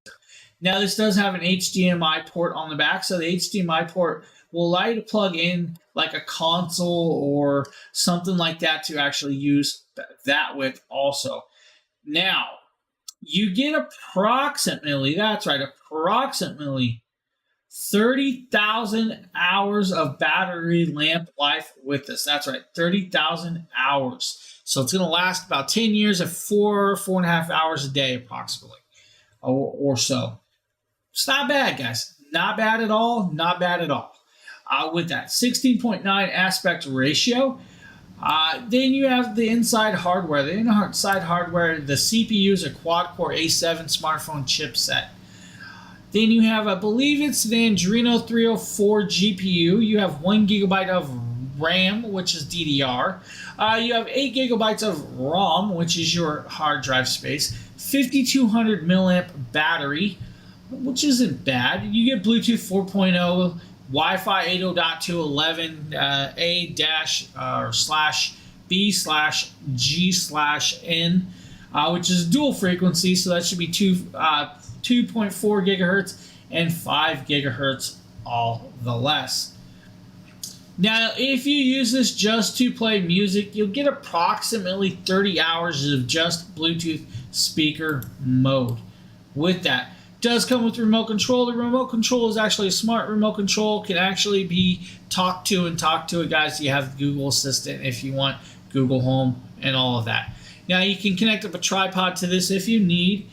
Now, this does have an HDMI port on the back. So the HDMI port will allow you to plug in like a console or something like that to actually use that with also. Now, you get approximately, that's right, approximately 30,000 hours of battery lamp life with this. That's right, 30,000 hours. So it's going to last about 10 years at 4.5 hours a day approximately or so. It's not bad, guys. Not bad at all. Not bad at all. With that 16.9 aspect ratio, then you have the inside hardware. The inside hardware, the CPU is a quad-core A7 smartphone chipset. Then you have, I believe it's the Adreno 304 GPU. You have 1 gigabyte of RAM, which is DDR. You have 8 gigabytes of ROM, which is your hard drive space. 5,200 milliamp battery, which isn't bad. You get Bluetooth 4.0, Wi-Fi 802.11a-/b/g/n, which is dual frequency, so that should be 2.4 gigahertz and 5 gigahertz all the less. Now, if you use this just to play music, you'll get approximately 30 hours of just Bluetooth speaker mode. With that, it does come with remote control. The remote control is actually a smart remote control. Can actually be talked to it, guys. You have Google Assistant if you want, Google Home, and all of that. Now, you can connect up a tripod to this if you need.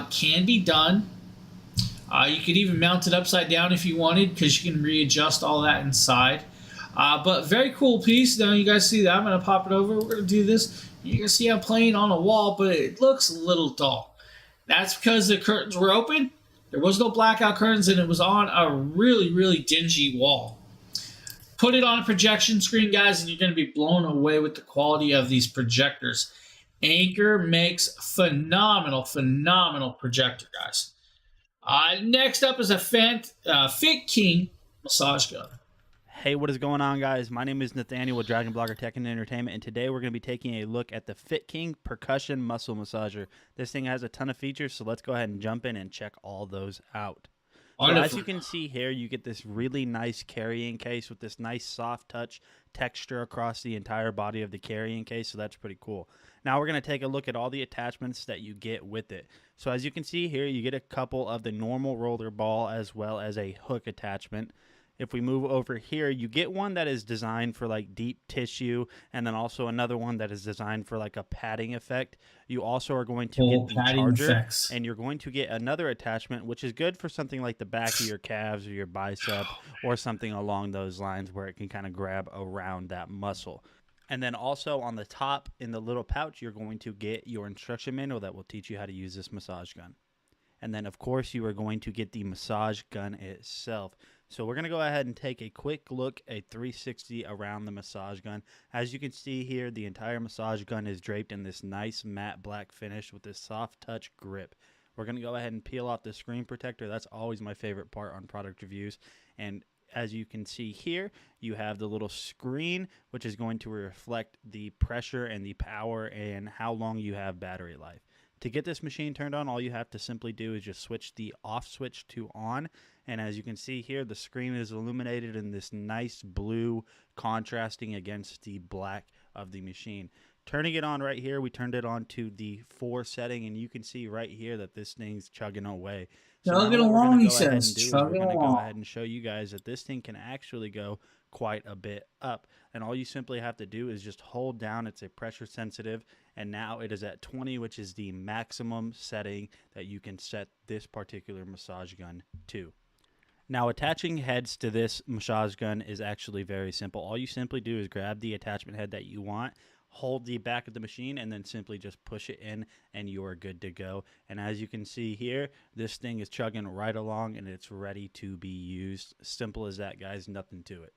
Can be done. You could even mount it upside down if you wanted, because you can readjust all that inside. But very cool piece. Now you guys see that. I'm going to pop it over. We're going to do this. You can see I'm playing on a wall, but it looks a little dull. That's because the curtains were open. There was no blackout curtains, and it was on a really, really dingy wall. Put it on a projection screen, guys, and you're going to be blown away with the quality of these projectors. Anker makes phenomenal projector, guys. Next up is a Fit King massage gun. Hey, what is going on, guys? My name is Nathaniel with DragonBlogger Tech and Entertainment, and today we're going to be taking a look at the Fit King Percussion Muscle Massager. This thing has a ton of features, so let's go ahead and jump in and check all those out. So as you can see here, you get this really nice carrying case with this nice soft touch texture across the entire body of the carrying case, so that's pretty cool. Now we're going to take a look at all the attachments that you get with it. So as you can see here, you get a couple of the normal roller ball as well as a hook attachment. If we move over here, you get one that is designed for like deep tissue, and then also another one that is designed for like a padding effect. You also are going to get the charger, and you're going to get another attachment, which is good for something like the back of your calves or your bicep or something along those lines where it can kind of grab around that muscle. And then also on the top in the little pouch, you're going to get your instruction manual that will teach you how to use this massage gun. And then, of course, you are going to get the massage gun itself. So we're going to go ahead and take a quick look at 360 around the massage gun. As you can see here, the entire massage gun is draped in this nice matte black finish with this soft touch grip. We're going to go ahead and peel off the screen protector. That's always my favorite part on product reviews. And as you can see here, you have the little screen, which is going to reflect the pressure and the power and how long you have battery life. To get this machine turned on, all you have to simply do is just switch the off switch to on. And as you can see here, the screen is illuminated in this nice blue contrasting against the black of the machine. Turning it on right here, we turned it on to the 4 setting, and you can see right here that this thing's chugging away. So chugging along, he says. Chugging along. We're going to go ahead and show you guys that this thing can actually go quite a bit up. And all you simply have to do is just hold down. It's a pressure sensitive, and now it is at 20, which is the maximum setting that you can set this particular massage gun to. Now, attaching heads to this massage gun is actually very simple. All you simply do is grab the attachment head that you want, hold the back of the machine, and then simply just push it in, and you're good to go. And as you can see here, this thing is chugging right along, and it's ready to be used. Simple as that, guys. Nothing to it.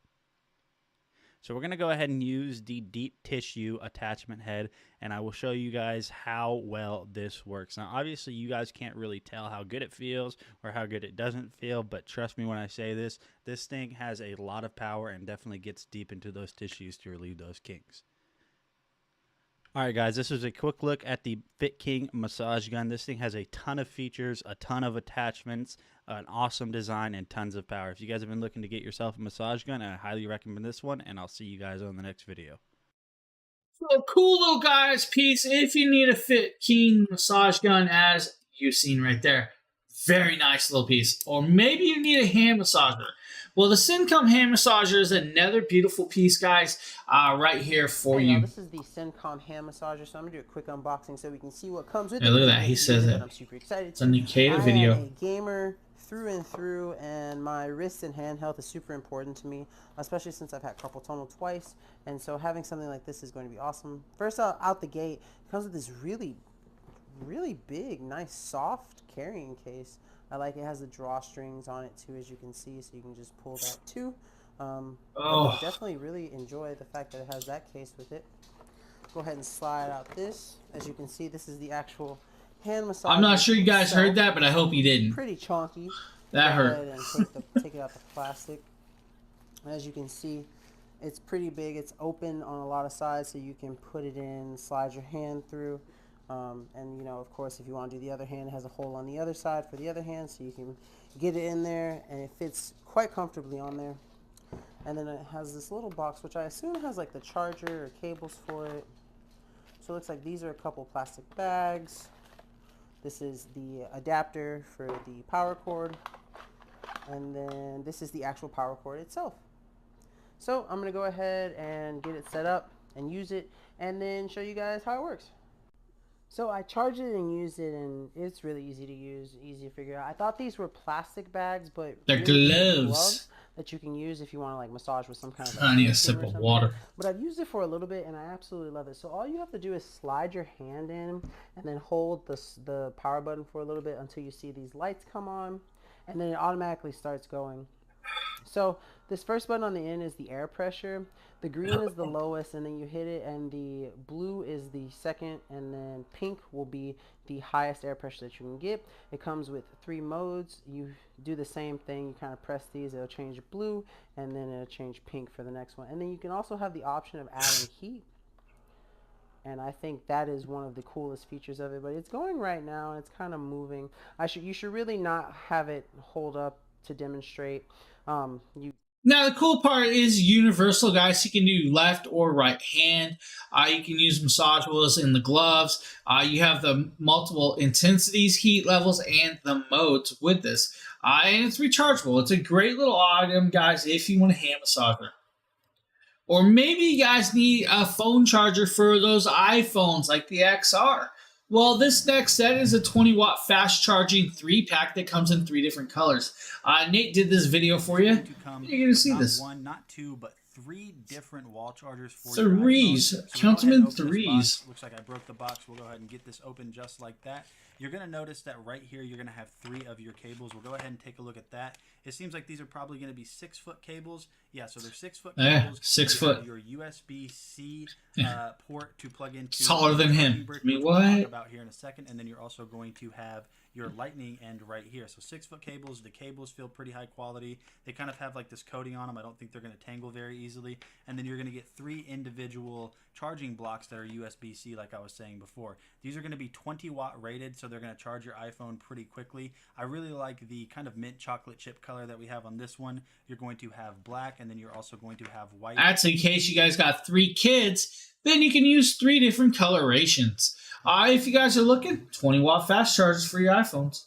So we're going to go ahead and use the deep tissue attachment head, and I will show you guys how well this works. Now, obviously, you guys can't really tell how good it feels or how good it doesn't feel, but trust me when I say this, this thing has a lot of power and definitely gets deep into those tissues to relieve those kinks. All right, guys, this is a quick look at the Fit King massage gun. This thing has a ton of features, a ton of attachments, an awesome design, and tons of power. If you guys have been looking to get yourself a massage gun, I highly recommend this one, and I'll see you guys on the next video. So cool little guys piece. If you need a Fit King massage gun, as you've seen right there, very nice little piece. Or maybe you need a hand massager. Well, the Syncom hand massager is another beautiful piece, guys, right here for you. This is the Syncom hand massager, so I'm going to do a quick unboxing so we can see what comes with it. Look at that. He says it. I'm super excited. It's a Nikita video. I am a gamer through and through, and my wrist and hand health is super important to me, especially since I've had carpal tunnel twice, and so having something like this is going to be awesome. First out the gate, it comes with this really big, nice, soft carrying case. I like it has the drawstrings on it too, as you can see, so you can just pull that too. I definitely really enjoy the fact that it has that case with it. Go ahead and slide out this. As you can see, this is the actual hand massager. I'm not sure you guys heard that, but I hope you didn't. Pretty chunky. That hurt. Go ahead and take it out the plastic. As you can see, it's pretty big. It's open on a lot of sides, so you can put it in, slide your hand through. And you know, of course, if you want to do the other hand, it has a hole on the other side for the other hand, so you can get it in there, and it fits quite comfortably on there. And then it has this little box, which I assume has like the charger or cables for it. So it looks like these are a couple plastic bags. This is the adapter for the power cord, and then this is the actual power cord itself. So I'm gonna go ahead and get it set up and use it, and then show you guys how it works. So I charged it and used it, and it's really easy to use, easy to figure out. I thought these were plastic bags, but they're gloves. that you can use if you want to like massage with some kind of like I need a cream sip or of something. water. But I've used it for a little bit and I absolutely love it. So all you have to do is slide your hand in and then hold the power button for a little bit until you see these lights come on, and then it automatically starts going. So this first button on the end is the air pressure. The green is the lowest, and then you hit it, and the blue is the second, and then pink will be the highest air pressure that you can get. It comes with 3 modes. You do the same thing. You kind of press these. It'll change blue, and then it'll change pink for the next one. And then you can also have the option of adding heat. And I think that is one of the coolest features of it. But it's going right now, and it's kind of moving. You should really not have it hold up to demonstrate. Now, the cool part is universal, guys. You can do left or right hand. You can use massage wheels in the gloves. You have the multiple intensities, heat levels, and the modes with this. And it's rechargeable. It's a great little item, guys, if you want a hand massager. Or maybe you guys need a phone charger for those iPhones like the XR. Well, this next set is a 20-watt fast charging 3-pack that comes in 3 different colors. Nate did this video for you. You're going to see this. Not 1, not 2, but 3 different wall chargers for threes. Count them in threes. Looks like I broke the box. We'll go ahead and get this open just like that. You're going to notice that right here you're going to have 3 of your cables. We'll go ahead and take a look at that. It seems like these are probably going to be 6-foot cables. Yeah, so they're 6-foot cables. 6 foot. Your USB-C port to plug into. Taller than him. Brick, I mean, which what? we'll talk about here in a second. And then you're also going to have your lightning end right here. So 6-foot cables. The cables feel pretty high quality. They kind of have like this coating on them. I don't think they're going to tangle very easily. And then you're going to get 3 individual charging blocks that are USB-C, like I was saying before. These are going to be 20-watt rated, so they're going to charge your iPhone pretty quickly. I really like the kind of mint chocolate chip color that we have on this one. You're going to have black, and then you're also going to have white. That's in case you guys got 3 kids, then you can use 3 different colorations. If you guys are looking, 20-watt fast chargers for your iPhones.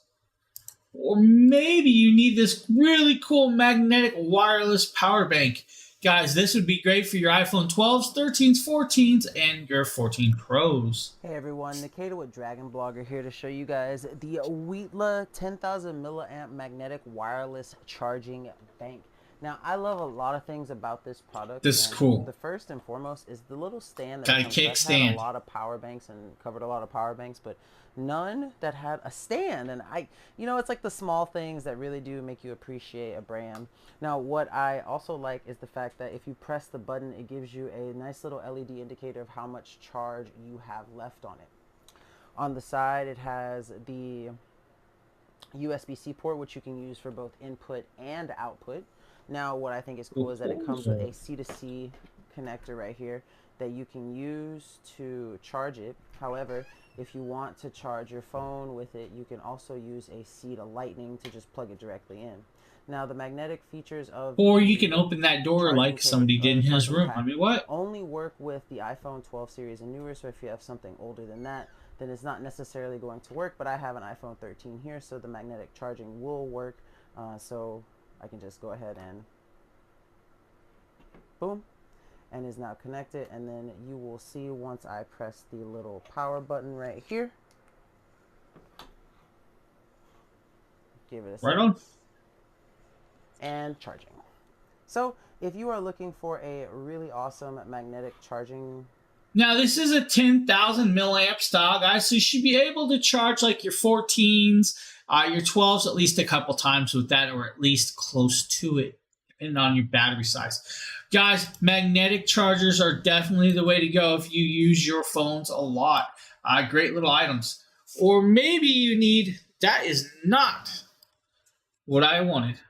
Or maybe you need this really cool magnetic wireless power bank. Guys, this would be great for your iPhone 12s, 13s, 14s, and your 14 Pros. Hey everyone, Nikita with DragonBlogger here to show you guys the Wheatla 10,000 milliamp magnetic wireless charging bank. Now, I love a lot of things about this product. This is cool. The first and foremost is the little stand that Got a comes with. I've had a lot of power banks and covered a lot of power banks, but none that had a stand. And it's like the small things that really do make you appreciate a brand. Now, what I also like is the fact that if you press the button, it gives you a nice little LED indicator of how much charge you have left on it. On the side, it has the USB-C port, which you can use for both input and output. Now, what I think is cool is that it comes with a C-to-C connector right here that you can use to charge it. However, if you want to charge your phone with it, you can also use a C to Lightning to just plug it directly in. Now, the magnetic features of... Or you can open that door like somebody did in his room. I mean, what? Only work with the iPhone 12 series and newer, so if you have something older than that, then it's not necessarily going to work. But I have an iPhone 13 here, so the magnetic charging will work. So I can just go ahead and boom, and is now connected. And then you will see once I press the little power button right here. Give it a second. Right on. And charging. So if you are looking for a really awesome magnetic charging... Now, this is a 10,000 milliamp style, guys, so you should be able to charge like your 14s, your 12s at least a couple times with that, or at least close to it, depending on your battery size. Guys, magnetic chargers are definitely the way to go if you use your phones a lot. Great little items. Or maybe you need... That is not what I wanted.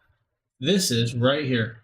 This is right here.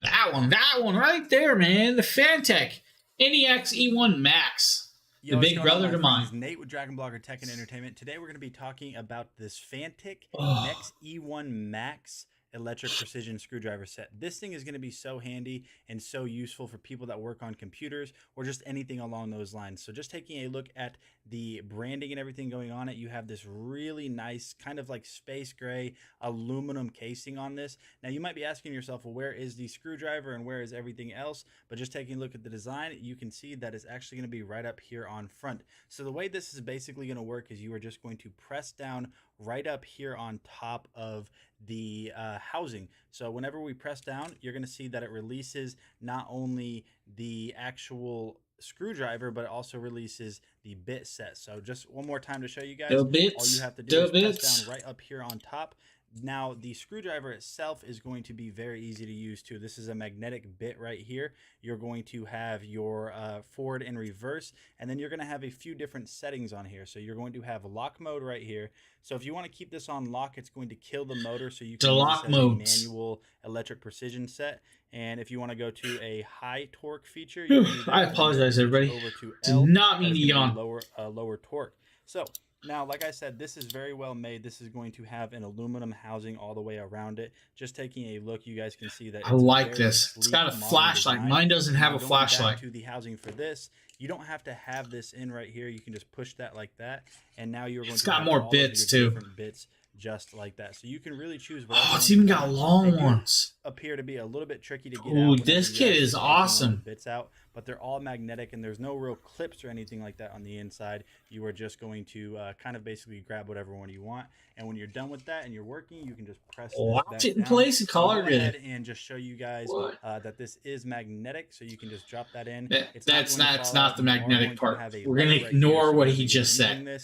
That one right there, man. The Fantech NEX E1 Max. Yo, the big brother to mine. Nate with DragonBlogger Tech and Entertainment. Today we're going to be talking about this Fantech NEX E1 Max electric precision screwdriver set. This thing is going to be so handy and so useful for people that work on computers or just anything along those lines. So just taking a look at the branding and everything going on it, you have this really nice kind of like space gray aluminum casing on this. Now you might be asking yourself, well, where is the screwdriver and where is everything else? But just taking a look at the design, you can see that it's actually going to be right up here on front. So the way this is basically going to work is you are just going to press down right up here on top of the housing. So whenever we press down, you're going to see that it releases not only the actual screwdriver, but it also releases the bit set. So just one more time to show you guys, all you have to do is press down right up here on top. Now the screwdriver itself is going to be very easy to use too. This is a magnetic bit right here. You're going to have your forward and reverse, and then you're going to have a few different settings on here. So you're going to have lock mode right here. So if you want to keep this on lock, it's going to kill the motor, so you can use this as a manual electric precision set. And if you want to go to a high torque feature, you can do that. I apologize, everybody. Over to Did L, not mean to yawn. Lower torque. So now, like I said, this is very well made. This is going to have an aluminum housing all the way around it. Just taking a look, you guys can see that I like this. It's got a flashlight. Mine doesn't have a flashlight. To the housing for this, you don't have to have this in right here. You can just push that like that, and now you're going to have more all bits of your too. different bits just like that. So you can really choose. Oh, it's even got long ones. Appear to be a little bit tricky to get out. Ooh, out. this kit is awesome. Bits out, but they're all magnetic, and there's no real clips or anything like that on the inside. You are just going to kind of basically grab whatever one you want, and when you're done with that and you're working, you can just press lock it in place and call it good. And just show you guys that this is magnetic, so you can just drop that in. That's not the magnetic part. We're going to ignore what he just said.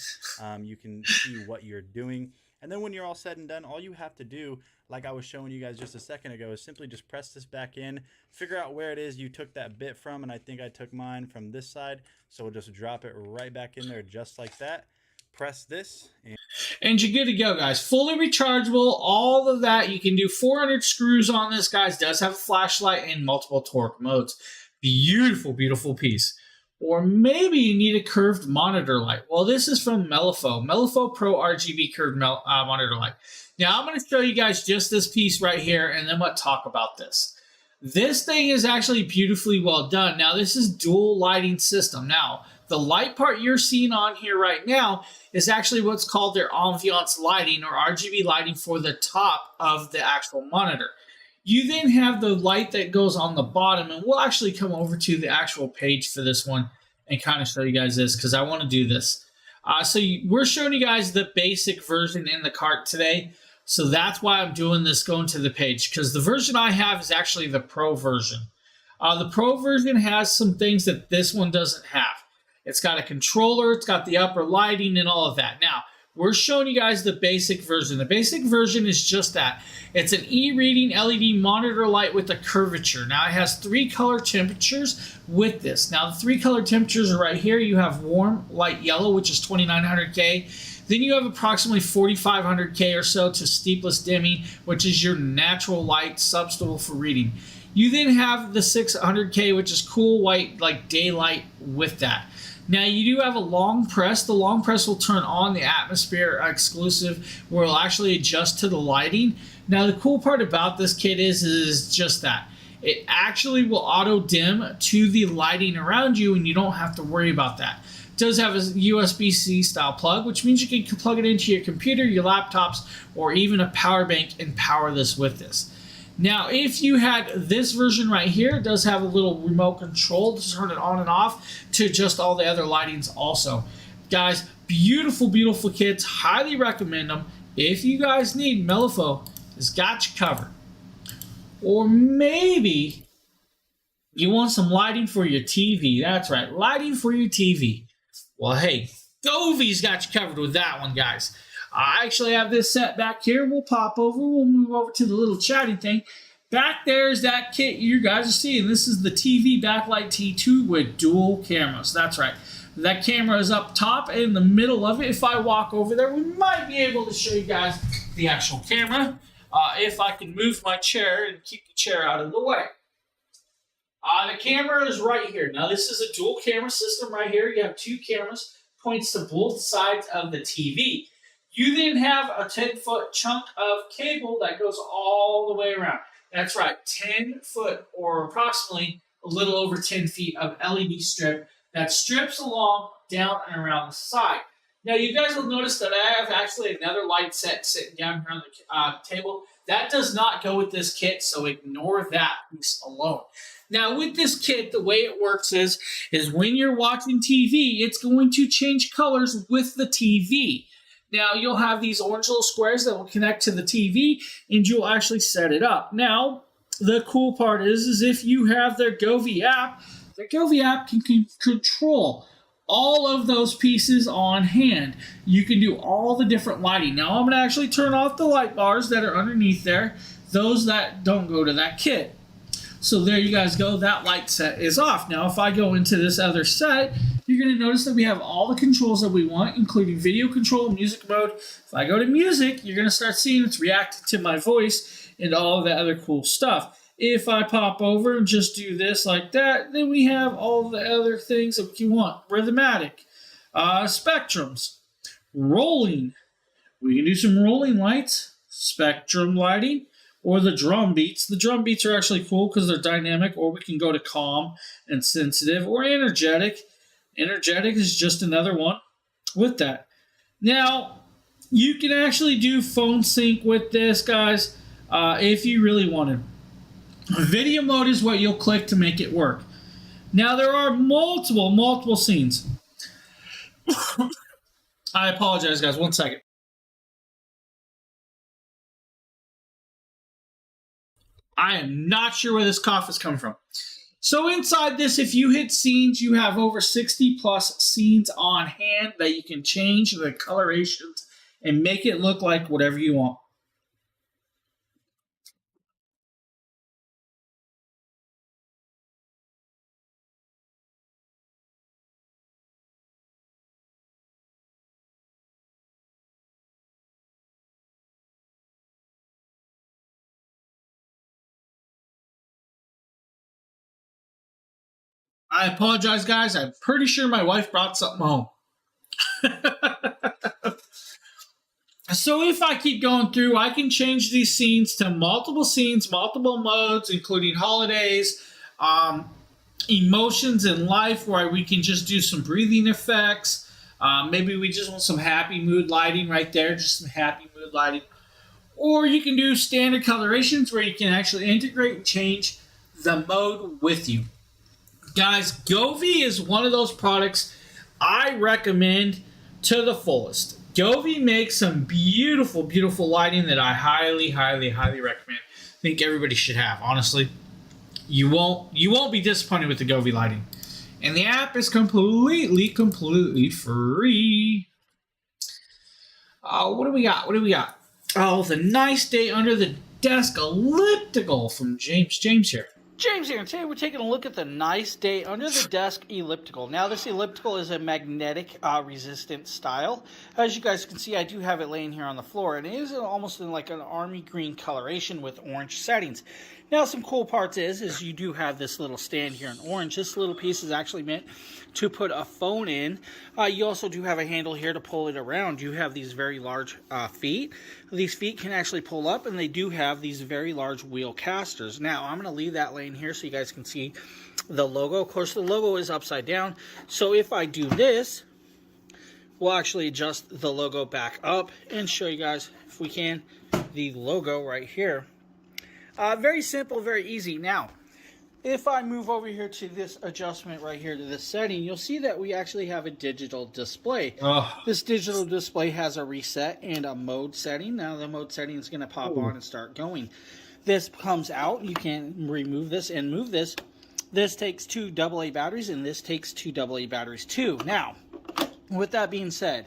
You can see what you're doing. And then when you're all said and done, all you have to do, like I was showing you guys just a second ago, is simply just press this back in, figure out where it is you took that bit from, and I think I took mine from this side, so we'll just drop it right back in there just like that. Press this. And you're good to go, guys. Fully rechargeable, all of that. You can do 400 screws on this, guys. Does have a flashlight and multiple torque modes. Beautiful, beautiful piece. Or maybe you need a curved monitor light. Well, this is from Melifo Pro RGB curved monitor light. Now, I'm going to show you guys just this piece right here, and then we'll talk about this. This thing is actually beautifully well done. Now, this is dual lighting system. Now, the light part you're seeing on here right now is actually what's called their ambiance lighting or RGB lighting for the top of the actual monitor. You then have the light that goes on the bottom, and we'll actually come over to the actual page for this one and kind of show you guys this because I want to do this. We're showing you guys the basic version in the cart today, so that's why I'm doing this going to the page because the version I have is actually the Pro version. The Pro version has some things that this one doesn't have. It's got a controller, it's got the upper lighting and all of that. Now, we're showing you guys the basic version. The basic version is just that. It's an e-reading LED monitor light with a curvature. Now, it has 3 color temperatures with this. Now, the 3 color temperatures are right here. You have warm, light yellow, which is 2900K. Then you have approximately 4500K or so to steepless dimming, which is your natural light substable for reading. You then have the 600K, which is cool white, like daylight with that. Now, you do have a long press. The long press will turn on the atmosphere exclusive where it'll actually adjust to the lighting. Now, the cool part about this kit is just that. It actually will auto dim to the lighting around you and you don't have to worry about that. It does have a USB-C style plug, which means you can plug it into your computer, your laptops, or even a power bank and power this with this. Now, if you had this version right here, it does have a little remote control to turn it on and off to adjust all the other lightings also. Guys, beautiful, beautiful kits. Highly recommend them. If you guys need, Melifo has got you covered. Or maybe you want some lighting for your TV. That's right, lighting for your TV. Well, hey, Govi's got you covered with that one, guys. I actually have this set back here. We'll pop over. We'll move over to the little chatty thing. Back there is that kit you guys are seeing. This is the TV Backlight T2 with dual cameras. That's right. That camera is up top in the middle of it. If I walk over there, we might be able to show you guys the actual camera. If I can move my chair and keep the chair out of the way. The camera is right here. Now, this is a dual camera system right here. You have 2 cameras, points to both sides of the TV. You then have a 10-foot chunk of cable that goes all the way around. That's right, 10 foot or approximately a little over 10 feet of LED strip that strips along, down, and around the side. Now, you guys will notice that I have actually another light set sitting down here on the table. That does not go with this kit, so ignore that piece alone. Now, with this kit, the way it works is when you're watching TV, it's going to change colors with the TV. Now, you'll have these orange little squares that will connect to the TV, and you'll actually set it up. Now, the cool part is if you have their Govee app can control all of those pieces on hand. You can do all the different lighting. Now, I'm going to actually turn off the light bars that are underneath there, those that don't go to that kit. So there you guys go. That light set is off. Now, if I go into this other set, you're going to notice that we have all the controls that we want, including video control, music mode. If I go to music, you're going to start seeing it's reacting to my voice and all of that other cool stuff. If I pop over and just do this like that, then we have all the other things that you want. Rhythmatic, spectrums, rolling. We can do some rolling lights, spectrum lighting, or the drum beats. The drum beats are actually cool because they're dynamic, or we can go to calm and sensitive, or energetic. Energetic is just another one with that. Now, you can actually do phone sync with this, guys, if you really wanted. Video mode is what you'll click to make it work. Now, there are multiple scenes. I apologize, guys. 1 second. I am not sure where this cough is coming from. So inside this, if you hit scenes, you have over 60 plus scenes on hand that you can change the colorations and make it look like whatever you want. I apologize, guys. I'm pretty sure my wife brought something home. So if I keep going through, I can change these scenes to multiple scenes, multiple modes, including holidays, emotions in life, where we can just do some breathing effects. Maybe we just want some happy mood lighting right there, just some happy mood lighting. Or you can do standard colorations where you can actually integrate and change the mode with you. Guys, Govee is one of those products I recommend to the fullest. Govee makes some beautiful, beautiful lighting that I highly, highly, highly recommend. I think everybody should have. Honestly, you won't be disappointed with the Govee lighting. And the app is completely free. What do we got? Oh, the nice day under the desk elliptical from James here. James here, and today we're taking a look at the Nice Day Under the Desk elliptical. Now, this elliptical is a magnetic resistant style. As you guys can see, I do have it laying here on the floor, and it is almost in like an army green coloration with orange settings. Now, some cool parts is you do have this little stand here in orange. This little piece is actually meant to put a phone in. You also do have a handle here to pull it around. You have these very large feet. These feet can actually pull up, and they do have these very large wheel casters. Now, I'm going to leave that laying here so you guys can see the logo. Of course, the logo is upside down. So if I do this, we'll actually adjust the logo back up and show you guys, if we can, the logo right here. Very simple, very easy. Now, if I move over here to this adjustment right here to this setting, you'll see that we actually have a digital display. This digital display has a reset and a mode setting. Now the mode setting is going to pop on and start going. This comes out. You can remove this and move this. This takes 2 AA batteries, and this takes 2 AA batteries too. Now, with that being said,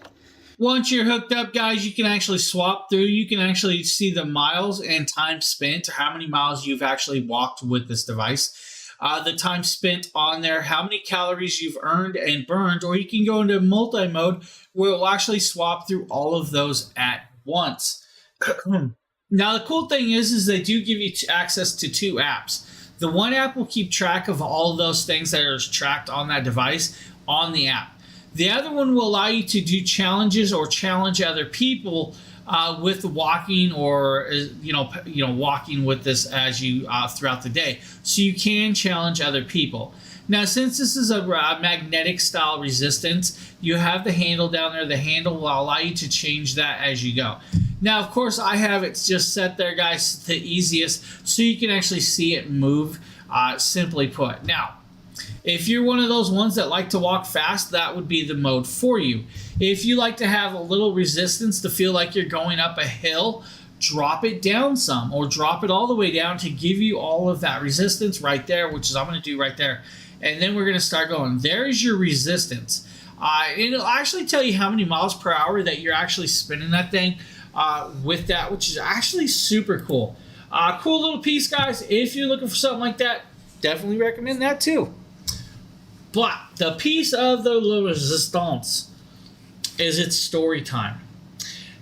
once you're hooked up, guys, you can actually swap through. You can actually see the miles and time spent, or how many miles you've actually walked with this device. The time spent on there, how many calories you've earned and burned, or you can go into multi-mode where it will actually swap through all of those at once. Now, the cool thing is they do give you access to 2 apps. The one app will keep track of all of those things that are tracked on that device on the app. The other one will allow you to do challenges or challenge other people with walking, or walking with this as you throughout the day. So you can challenge other people. Now, since this is a magnetic style resistance, you have the handle down there. The handle will allow you to change that as you go. Now, of course, I have it just set there, guys, the easiest, so you can actually see it move, simply put. Now, If you're one of those ones that like to walk fast, that would be the mode for you. If you like to have a little resistance to feel like you're going up a hill, drop it down some, or drop it all the way down to give you all of that resistance right there, which is I'm going to do right there. And then we're going to start going. There is your resistance. It'll actually tell you how many miles per hour that you're actually spinning that thing with that, which is actually super cool. Cool little piece, guys. If you're looking for something like that, definitely recommend that too. But the piece of the resistance is its story time.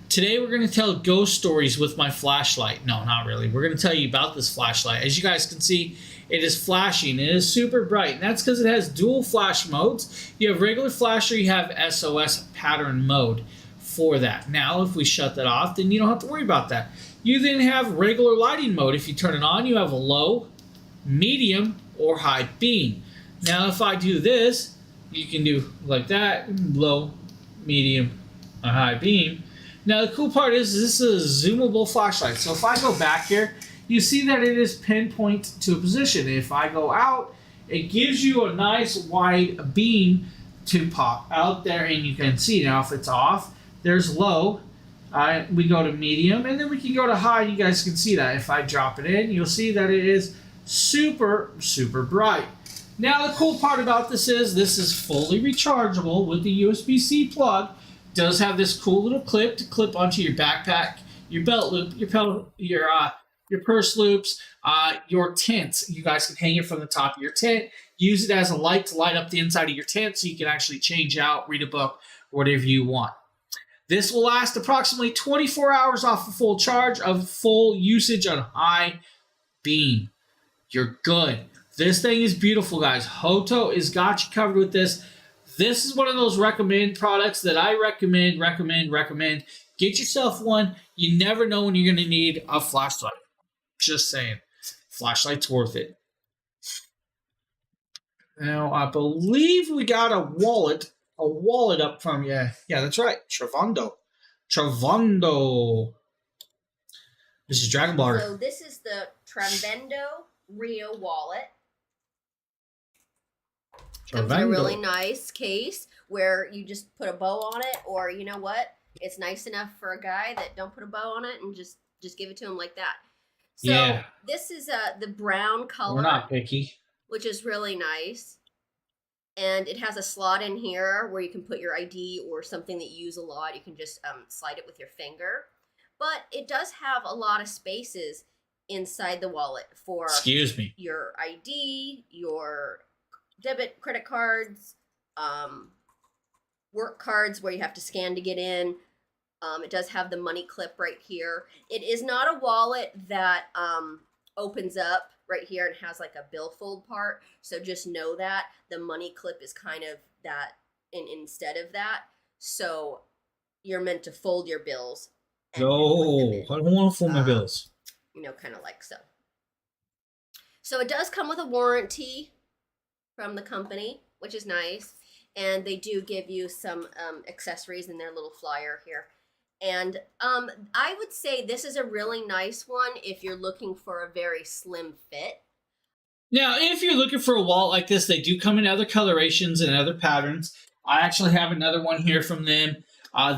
Today we're going to tell ghost stories with my flashlight. No, not really. We're going to tell you about this flashlight. As you guys can see, it is flashing. It is super bright, and that's because it has dual flash modes. You have regular flash, or you have SOS pattern mode for that. Now, if we shut that off, then you don't have to worry about that. You then have regular lighting mode. If you turn it on, you have a low, medium, or high beam. Now, if I do this, you can do like that, low, medium, a high beam. Now, the cool part is this is a zoomable flashlight. So if I go back here, you see that it is pinpoint to a position. If I go out, it gives you a nice wide beam to pop out there, and you can see. Now, if it's off, there's low. We go to medium, and then we can go to high. You guys can see that. If I drop it in, you'll see that it is super, super bright. Now, the cool part about this is fully rechargeable with the USB-C plug. Does have this cool little clip to clip onto your backpack, your belt loop, your purse loops, your tents. You guys can hang it from the top of your tent. Use it as a light to light up the inside of your tent so you can actually change out, read a book, whatever you want. This will last approximately 24 hours off a full charge of full usage on high beam. You're good. This thing is beautiful, guys. Hoto has got you covered with this. This is one of those recommend products that I recommend. Get yourself one. You never know when you're going to need a flashlight. Just saying. Flashlight's worth it. Now, I believe we got a wallet up from, yeah, that's right, Travando. This is DragonBlogger. So this is the Travando Rio wallet. Comes in a really nice case where you just put a bow on it, or you know what? It's nice enough for a guy that don't put a bow on it and just give it to him like that. So yeah. This is the brown color. We're not picky. Which is really nice. And it has a slot in here where you can put your ID or something that you use a lot. You can just slide it with your finger. But it does have a lot of spaces inside the wallet for your ID, your debit, credit cards, work cards where you have to scan to get in. It does have the money clip right here. It is not a wallet that opens up right here and has like a billfold part. So just know that the money clip is kind of that instead of that. So you're meant to fold your bills. No, I don't want to fold my bills. You know, kind of like so. So it does come with a warranty from the company, which is nice. And they do give you some accessories in their little flyer here. And I would say this is a really nice one if you're looking for a very slim fit. Now, if you're looking for a wallet like this, they do come in other colorations and other patterns. I actually have another one here from them.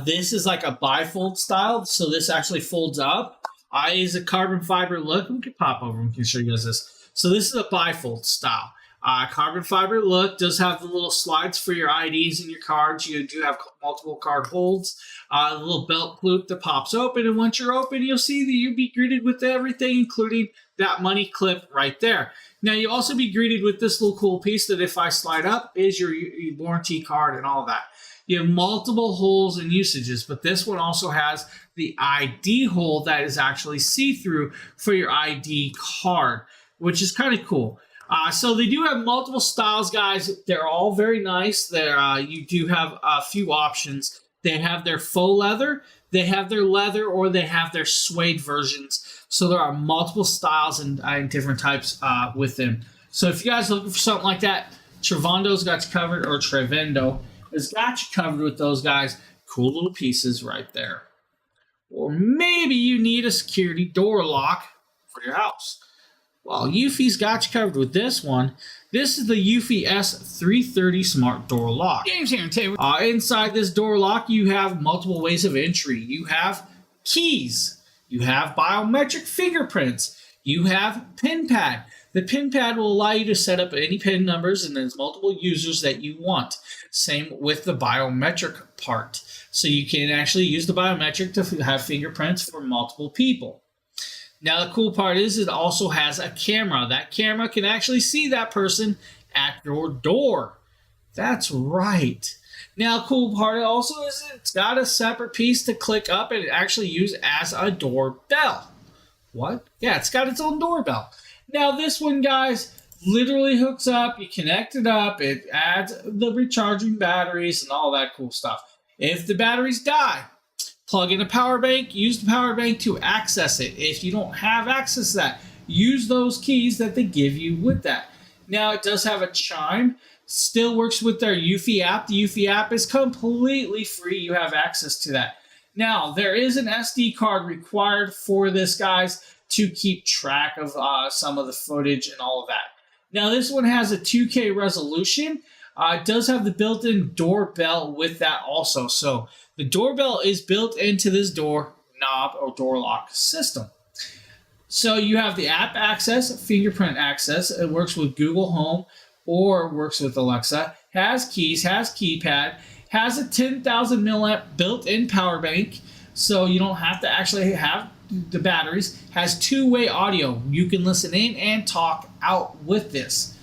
This is like a bifold style, so this actually folds up. I use a carbon fiber look. We can pop over and can show you guys this. So this is a bifold style. Carbon fiber look, does have the little slides for your IDs and your cards. You do have multiple card holds. A little belt loop that pops open, and once you're open, you'll see that you'll be greeted with everything, including that money clip right there. Now, you'll also be greeted with this little cool piece that if I slide up is your warranty card and all that. You have multiple holes and usages, but this one also has the ID hole that is actually see-through for your ID card, which is kind of cool. So they do have multiple styles, guys. They're all very nice. You do have a few options. They have their faux leather, they have their leather, or they have their suede versions. So there are multiple styles and different types with them. So if you guys are looking for something like that, Travando's got you covered, or Trevendo has got you covered with those guys. Cool little pieces right there. Or maybe you need a security door lock for your house. Well, Eufy's got you covered with this one. This is the Eufy S330 Smart Door Lock. James here, and today inside this door lock you have multiple ways of entry. You have keys, you have biometric fingerprints, you have PIN pad. The PIN pad will allow you to set up any PIN numbers and there's multiple users that you want. Same with the biometric part. So you can actually use the biometric to have fingerprints for multiple people. Now the cool part is it also has a camera. That camera can actually see that person at your door. That's right. Now the cool part also is it's got a separate piece to click up and actually use as a doorbell. What? Yeah, it's got its own doorbell. Now this one, guys, literally hooks up. You connect it up. It adds the recharging batteries and all that cool stuff. If the batteries die, plug in a power bank, use the power bank to access it. If you don't have access to that, use those keys that they give you with that. Now it does have a chime, still works with their Eufy app. The Eufy app is completely free. You have access to that. Now there is an SD card required for this, guys, to keep track of some of the footage and all of that. Now this one has a 2K resolution. It does have the built-in doorbell with that also. So the doorbell is built into this door knob or door lock system. So you have the app access, fingerprint access. It works with Google Home or works with Alexa. Has keys, has keypad, has a 10,000 milliamp built-in power bank. So you don't have to actually have the batteries. Has two-way audio. You can listen in and talk out with this.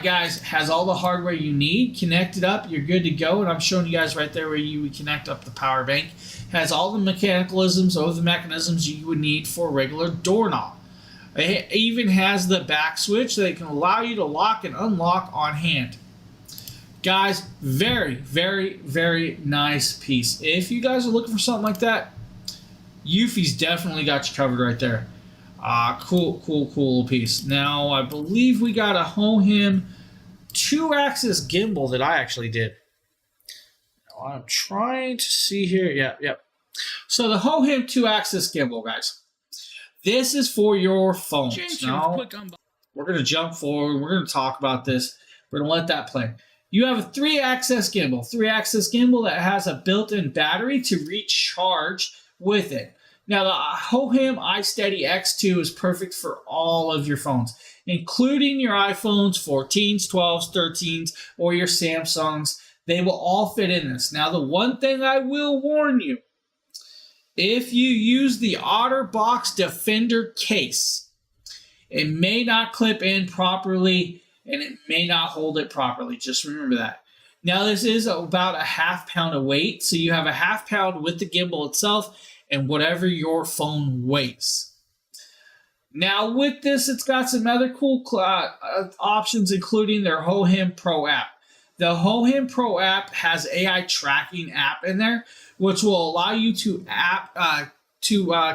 Guys, has all the hardware you need. Connect it up, you're good to go. And I'm showing you guys right there where you would connect up the power bank. Has all the mechanisms or the mechanisms you would need for a regular doorknob. It even has the back switch that can allow you to lock and unlock on hand. Guys, very, very, very nice piece. If you guys are looking for something like that, Eufy's definitely got you covered right there. Cool piece. Now, I believe we got a Hohem 2-axis gimbal that I actually did. Now, I'm trying to see here. Yep. So the Hohem 2-axis gimbal, guys. This is for your phones. Now, we're going to jump forward. We're going to talk about this. We're going to let that play. You have a 3-axis gimbal. 3-axis gimbal that has a built-in battery to recharge with it. Now, the Hohem iSteady X2 is perfect for all of your phones, including your iPhones 14s, 12s, 13s, or your Samsungs. They will all fit in this. Now, the one thing I will warn you, if you use the OtterBox Defender case, it may not clip in properly and it may not hold it properly. Just remember that. Now, this is about a ½ pound of weight, so you have a ½ pound with the gimbal itself and whatever your phone weighs. Now with this, it's got some other cool options, including their Hohem Pro app. The Hohem Pro app has AI tracking app in there, which will allow you to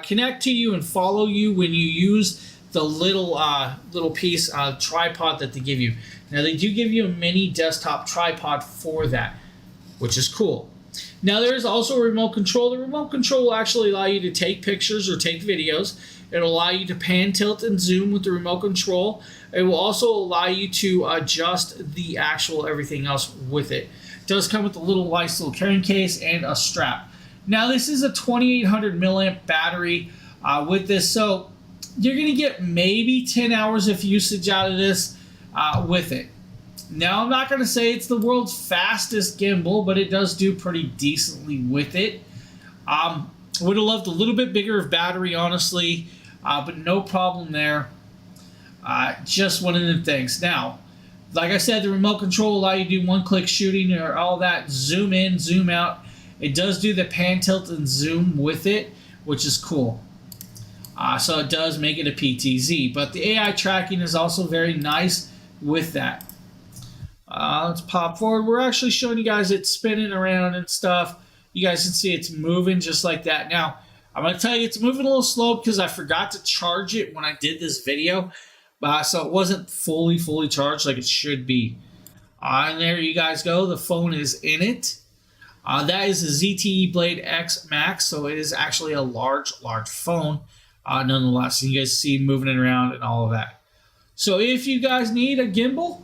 connect to you and follow you when you use the little piece tripod that they give you. Now they do give you a mini desktop tripod for that, which is cool. Now there's also a remote control. The remote control will actually allow you to take pictures or take videos. It'll allow you to pan, tilt, and zoom with the remote control. It will also allow you to adjust the actual everything else with it. It does come with a nice little carrying case and a strap. Now this is a 2800 milliamp battery with this, so you're going to get maybe 10 hours of usage out of this with it. Now, I'm not going to say it's the world's fastest gimbal, but it does do pretty decently with it. Would have loved a little bit bigger of battery, honestly, but no problem there. Just one of them things. Now, like I said, the remote control will allow you to do one-click shooting or all that, zoom in, zoom out. It does do the pan, tilt, and zoom with it, which is cool. So it does make it a PTZ, but the AI tracking is also very nice with that. Let's pop forward. We're actually showing you guys it spinning around and stuff. You guys can see it's moving just like that. Now, I'm going to tell you it's moving a little slow because I forgot to charge it when I did this video. So it wasn't fully charged like it should be. And there you guys go. The phone is in it. That is a ZTE Blade X Max, so it is actually a large phone nonetheless. You guys see moving it around and all of that. So if you guys need a gimbal,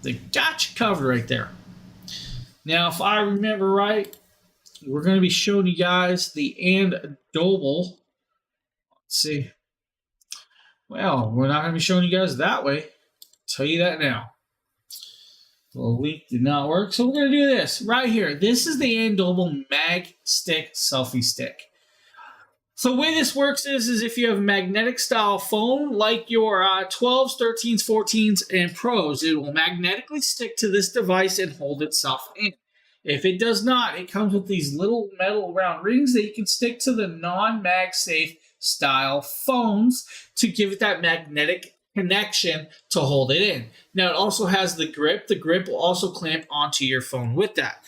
They got you covered right there. Now, if I remember right, we're going to be showing you guys the Andoble. Let's see. Well, we're not going to be showing you guys that way. I'll tell you that now. The link did not work, so we're going to do this right here. This is the Andoble Mag Stick Selfie Stick. So the way this works is if you have a magnetic style phone like your 12s, 13s, 14s, and Pros, it will magnetically stick to this device and hold itself in. If it does not, it comes with these little metal round rings that you can stick to the non-MagSafe style phones to give it that magnetic connection to hold it in. Now it also has the grip. The grip will also clamp onto your phone with that.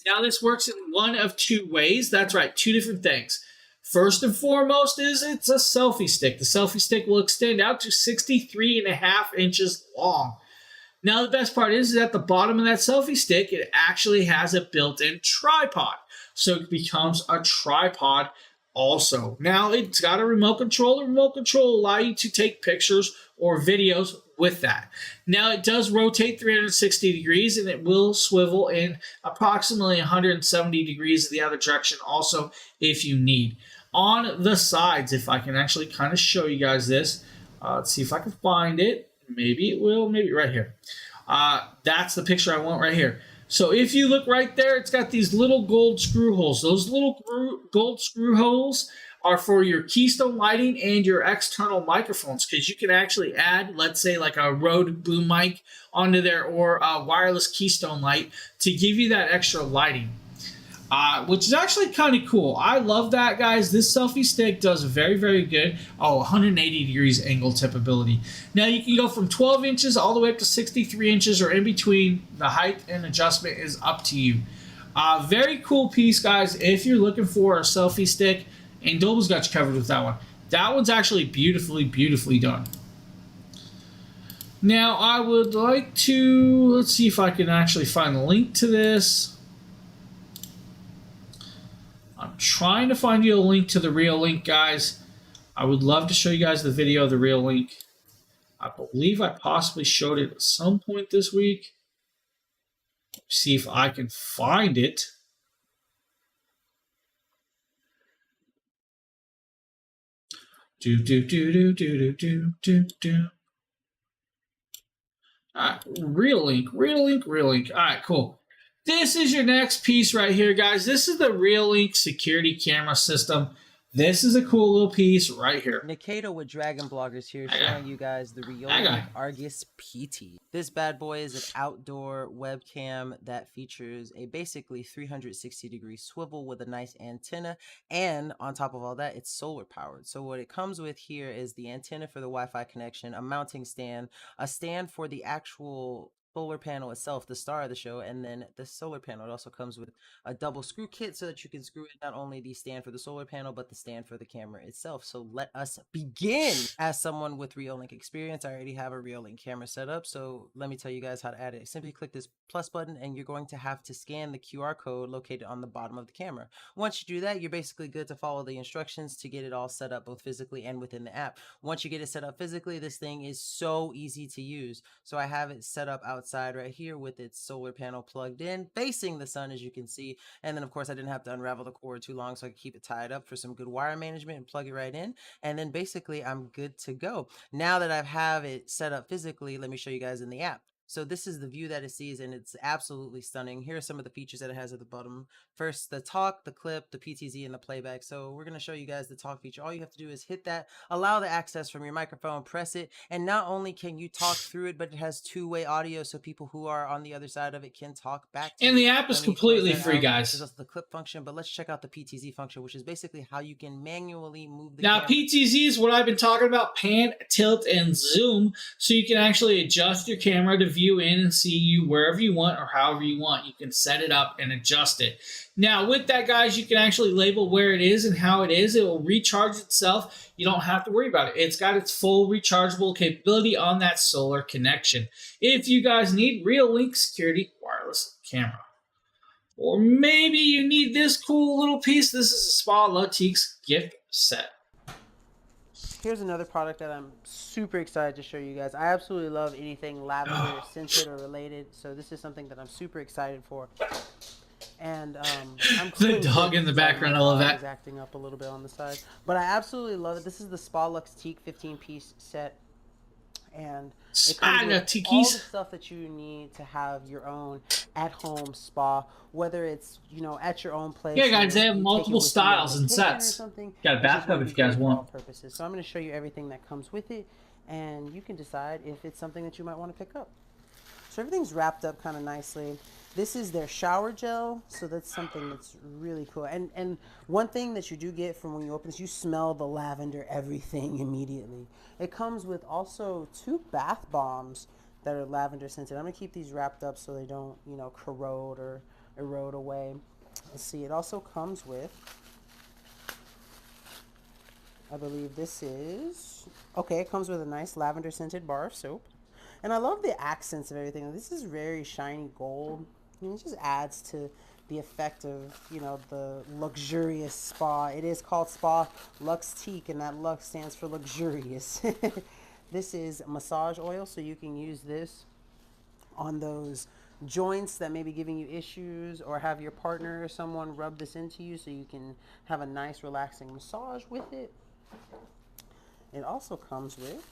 Now this works in one of two ways. That's right, two different things. First and foremost is it's a selfie stick. The selfie stick will extend out to 63.5 inches long. Now the best part is at the bottom of that selfie stick, it actually has a built-in tripod. So it becomes a tripod also. Now it's got a remote control. The remote control will allow you to take pictures or videos with that. Now it does rotate 360 degrees and it will swivel in approximately 170 degrees the other direction also if you need. On the sides, if I can actually kind of show you guys this, let's see if I can find it. Maybe it will, maybe right here. That's the picture I want right here. So if you look right there, it's got these little gold screw holes. Those little gold screw holes are for your keystone lighting and your external microphones, because you can actually add, let's say, like a Rode boom mic onto there or a wireless keystone light to give you that extra lighting. Which is actually kind of cool. I love that, guys. This selfie stick does very, very good. 180 degrees angle tippability. Now you can go from 12 inches all the way up to 63 inches or in between. The height and adjustment is up to you. Very cool piece, guys. If you're looking for a selfie stick, Andoble's got you covered with that one. That one's actually beautifully, beautifully done. Now I would like to, let's see if I can actually find the link to this. I'm trying to find you a link to the real link, guys. I would love to show you guys the video of the real link. I believe I possibly showed it at some point this week. See if I can find it. Alright, real link. Alright, cool. This is your next piece right here, guys. This is the Real-Link security camera system. This is a cool little piece right here. Nikito with DragonBloggers here, showing you guys the Real-Link Argus PT. This bad boy is an outdoor webcam that features a basically 360-degree swivel with a nice antenna, and on top of all that, it's solar powered. So what it comes with here is the antenna for the Wi-Fi connection, a mounting stand, a stand for the actual solar panel itself, the star of the show, and then the solar panel. It also comes with a double screw kit so that you can screw in not only the stand for the solar panel but the stand for the camera itself. So let us begin. As someone with Real-Link experience, I already have a Real-Link camera set up, so let me tell you guys how to add it. Simply click this plus button and you're going to have to scan the QR code located on the bottom of the camera. Once you do that, you're basically good to follow the instructions to get it all set up both physically and within the app. Once you get it set up physically, this thing is so easy to use. So I have it set up outside right here with its solar panel plugged in, facing the sun, as you can see. And then of course I didn't have to unravel the cord too long, so I could keep it tied up for some good wire management and plug it right in. And then basically I'm good to go. Now that I have it set up physically, let me show you guys in the app. So this is the view that it sees, and it's absolutely stunning. Here are some of the features that it has at the bottom. First, the talk, the clip, the PTZ, and the playback. So we're going to show you guys the talk feature. All you have to do is hit that, allow the access from your microphone, press it, and not only can you talk through it, but it has two-way audio, so people who are on the other side of it can talk back to you. And the app is completely free, guys. There's also the clip function, but let's check out the PTZ function, which is basically how you can manually move the Now, camera. PTZ is what I've been talking about, pan, tilt, and zoom, so you can actually adjust your camera to view in and see you wherever you want or however you want. You can set it up and adjust it. Now, with that, guys, you can actually label where it is and how it is. It will recharge itself. You don't have to worry about it. It's got its full rechargeable capability on that solar connection. If you guys need Real-Link security wireless camera, or maybe you need this cool little piece, this is a Spa Latex gift set. here's another product that I'm super excited to show you guys. I absolutely love anything lavender scented or related, so this is something that I'm super excited for. And I'm The dog in the background, I love that. Is acting up a little bit on the side, but I absolutely love it. This is the Spa Luxe Teak 15-piece set, and it comes with all the stuff that you need to have your own at-home spa, whether it's, you know, at your own place. Yeah, guys, they have multiple styles and sets. Got a bathtub if you guys want. Purposes. So I'm going to show you everything that comes with it, and you can decide if it's something that you might want to pick up. So everything's wrapped up kind of nicely. This is their shower gel, so that's something that's really cool. And one thing that you do get from when you open this, you smell the lavender everything immediately. It comes with also 2 bath bombs that are lavender scented. I'm gonna keep these wrapped up so they don't, you know, corrode or erode away. Let's see, it also comes with, I believe this is, okay, it comes with a nice lavender scented bar of soap. And I love the accents of everything. This is very shiny gold. And it just adds to the effect of, you know, the luxurious spa. It is called Spa Luxe Teak, and that Luxe stands for luxurious. This is massage oil, so you can use this on those joints that may be giving you issues, or have your partner or someone rub this into you so you can have a nice relaxing massage with it. It also comes with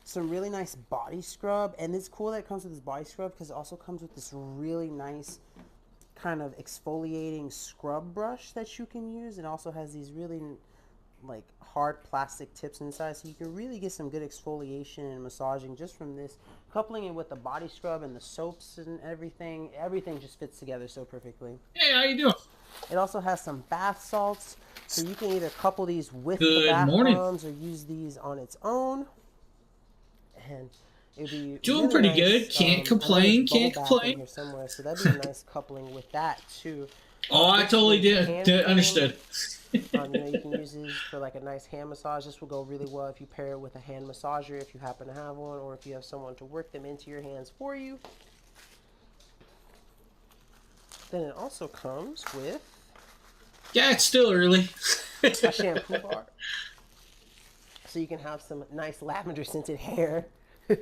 some really nice body scrub, and it's cool that it comes with this body scrub because it also comes with this really nice kind of exfoliating scrub brush that you can use. It also has these really like hard plastic tips inside, so you can really get some good exfoliation and massaging just from this. Coupling it with the body scrub and the soaps and everything just fits together so perfectly. Hey, how you doing? It also has some bath salts, so you can either couple these with the bath bombs or use these on its own. And it'd be doing really pretty nice. good. Can't complain. Can't complain. Here somewhere, so that'd be a nice coupling with that too. Oh, I totally did. Understood. You know, you can use these for like a nice hand massage. This will go really well if you pair it with a hand massager, if you happen to have one, or if you have someone to work them into your hands for you. Then it also comes with, yeah, it's still early. a shampoo bar, so you can have some nice lavender scented hair. And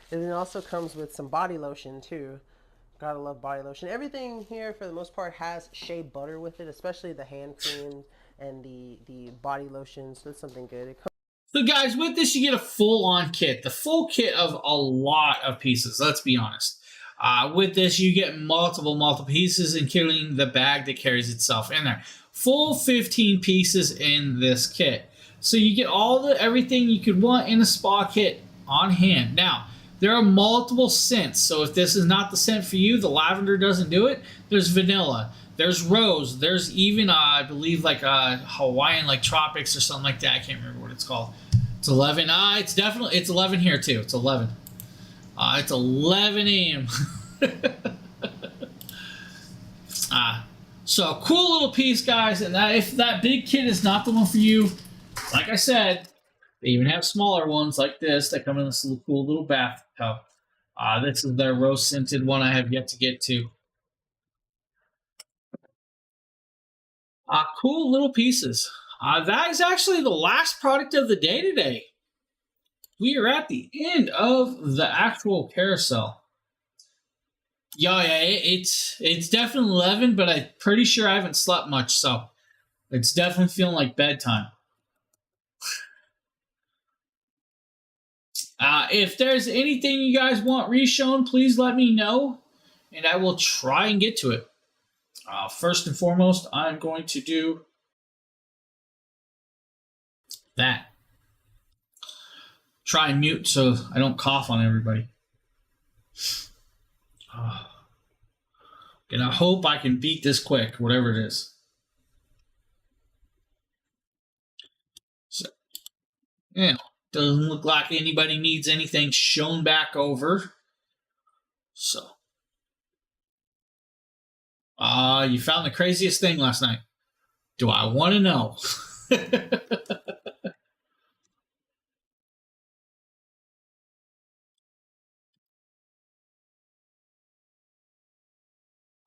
then it also comes with some body lotion too. Gotta love body lotion. Everything here for the most part has shea butter with it, especially the hand cream and the body lotion, so it's something good. So guys, with this you get a full-on kit. The full kit of a lot of pieces, let's be honest. With this you get multiple pieces, including the bag that carries itself in there. Full 15 pieces in this kit. So you get everything you could want in a spa kit on hand. Now, there are multiple scents, so if this is not the scent for you, the lavender doesn't do it. There's vanilla, there's rose, there's even, I believe, like Hawaiian, like tropics or something like that. I can't remember what it's called. It's 11. It's 11 here too. It's 11. It's 11 a.m. So cool little piece, guys. And if that big kit is not the one for you, like I said, they even have smaller ones like this that come in this cool little bathtub. This is their rose scented one I have yet to get to. Cool little pieces. That is actually the last product of the day today. We are at the end of the actual carousel. Yeah, it's definitely 11, but I'm pretty sure I haven't slept much, so it's definitely feeling like bedtime. If there's anything you guys want reshown, please let me know, and I will try and get to it. First and foremost, I'm going to do that. Try and mute so I don't cough on everybody. And I hope I can beat this quick, whatever it is. So, yeah. Doesn't look like anybody needs anything shown back over. So. You found the craziest thing last night. Do I want to know?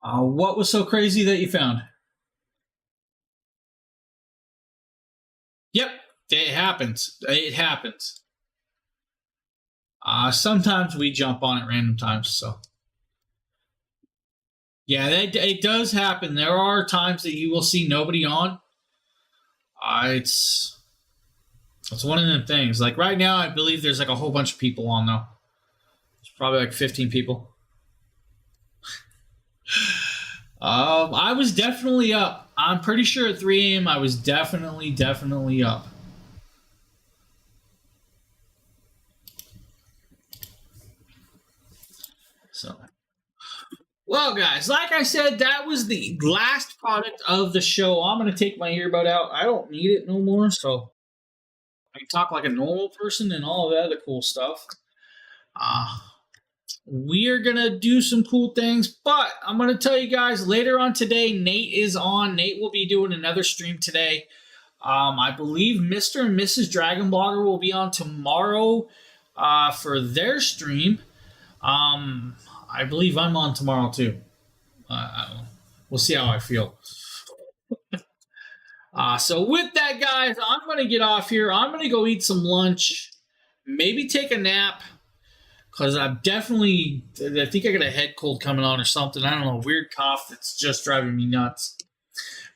What was so crazy that you found? Yep, it happens. It happens. Sometimes we jump on at random times, so. Yeah, it does happen. There are times that you will see nobody on. It's one of them things. Like right now, I believe there's like a whole bunch of people on though. It's probably like 15 people. I was definitely up. I'm pretty sure at 3 a.m. I was definitely up. So, well, guys, like I said, that was the last product of the show. I'm going to take my earbud out. I don't need it no more, so I can talk like a normal person and all of that other cool stuff. We are going to do some cool things, but I'm going to tell you guys later on today, Nate is on. Nate will be doing another stream today. I believe Mr. and Mrs. DragonBlogger will be on tomorrow for their stream. I believe I'm on tomorrow too. We'll see how I feel. So with that, guys, I'm going to get off here. I'm going to go eat some lunch, maybe take a nap, because I think I got a head cold coming on or something. I don't know, weird cough that's just driving me nuts.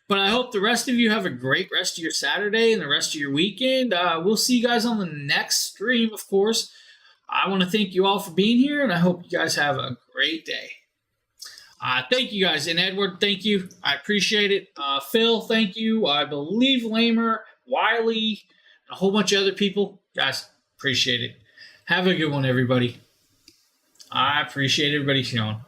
But I hope the rest of you have a great rest of your Saturday and the rest of your weekend. We'll see you guys on the next stream, of course. I want to thank you all for being here, and I hope you guys have a great day. Thank you guys. And Edward, thank you. I appreciate it. Phil, thank you. I believe Lamer, Wiley, a whole bunch of other people. Guys, appreciate it. Have a good one, everybody. I appreciate everybody showing.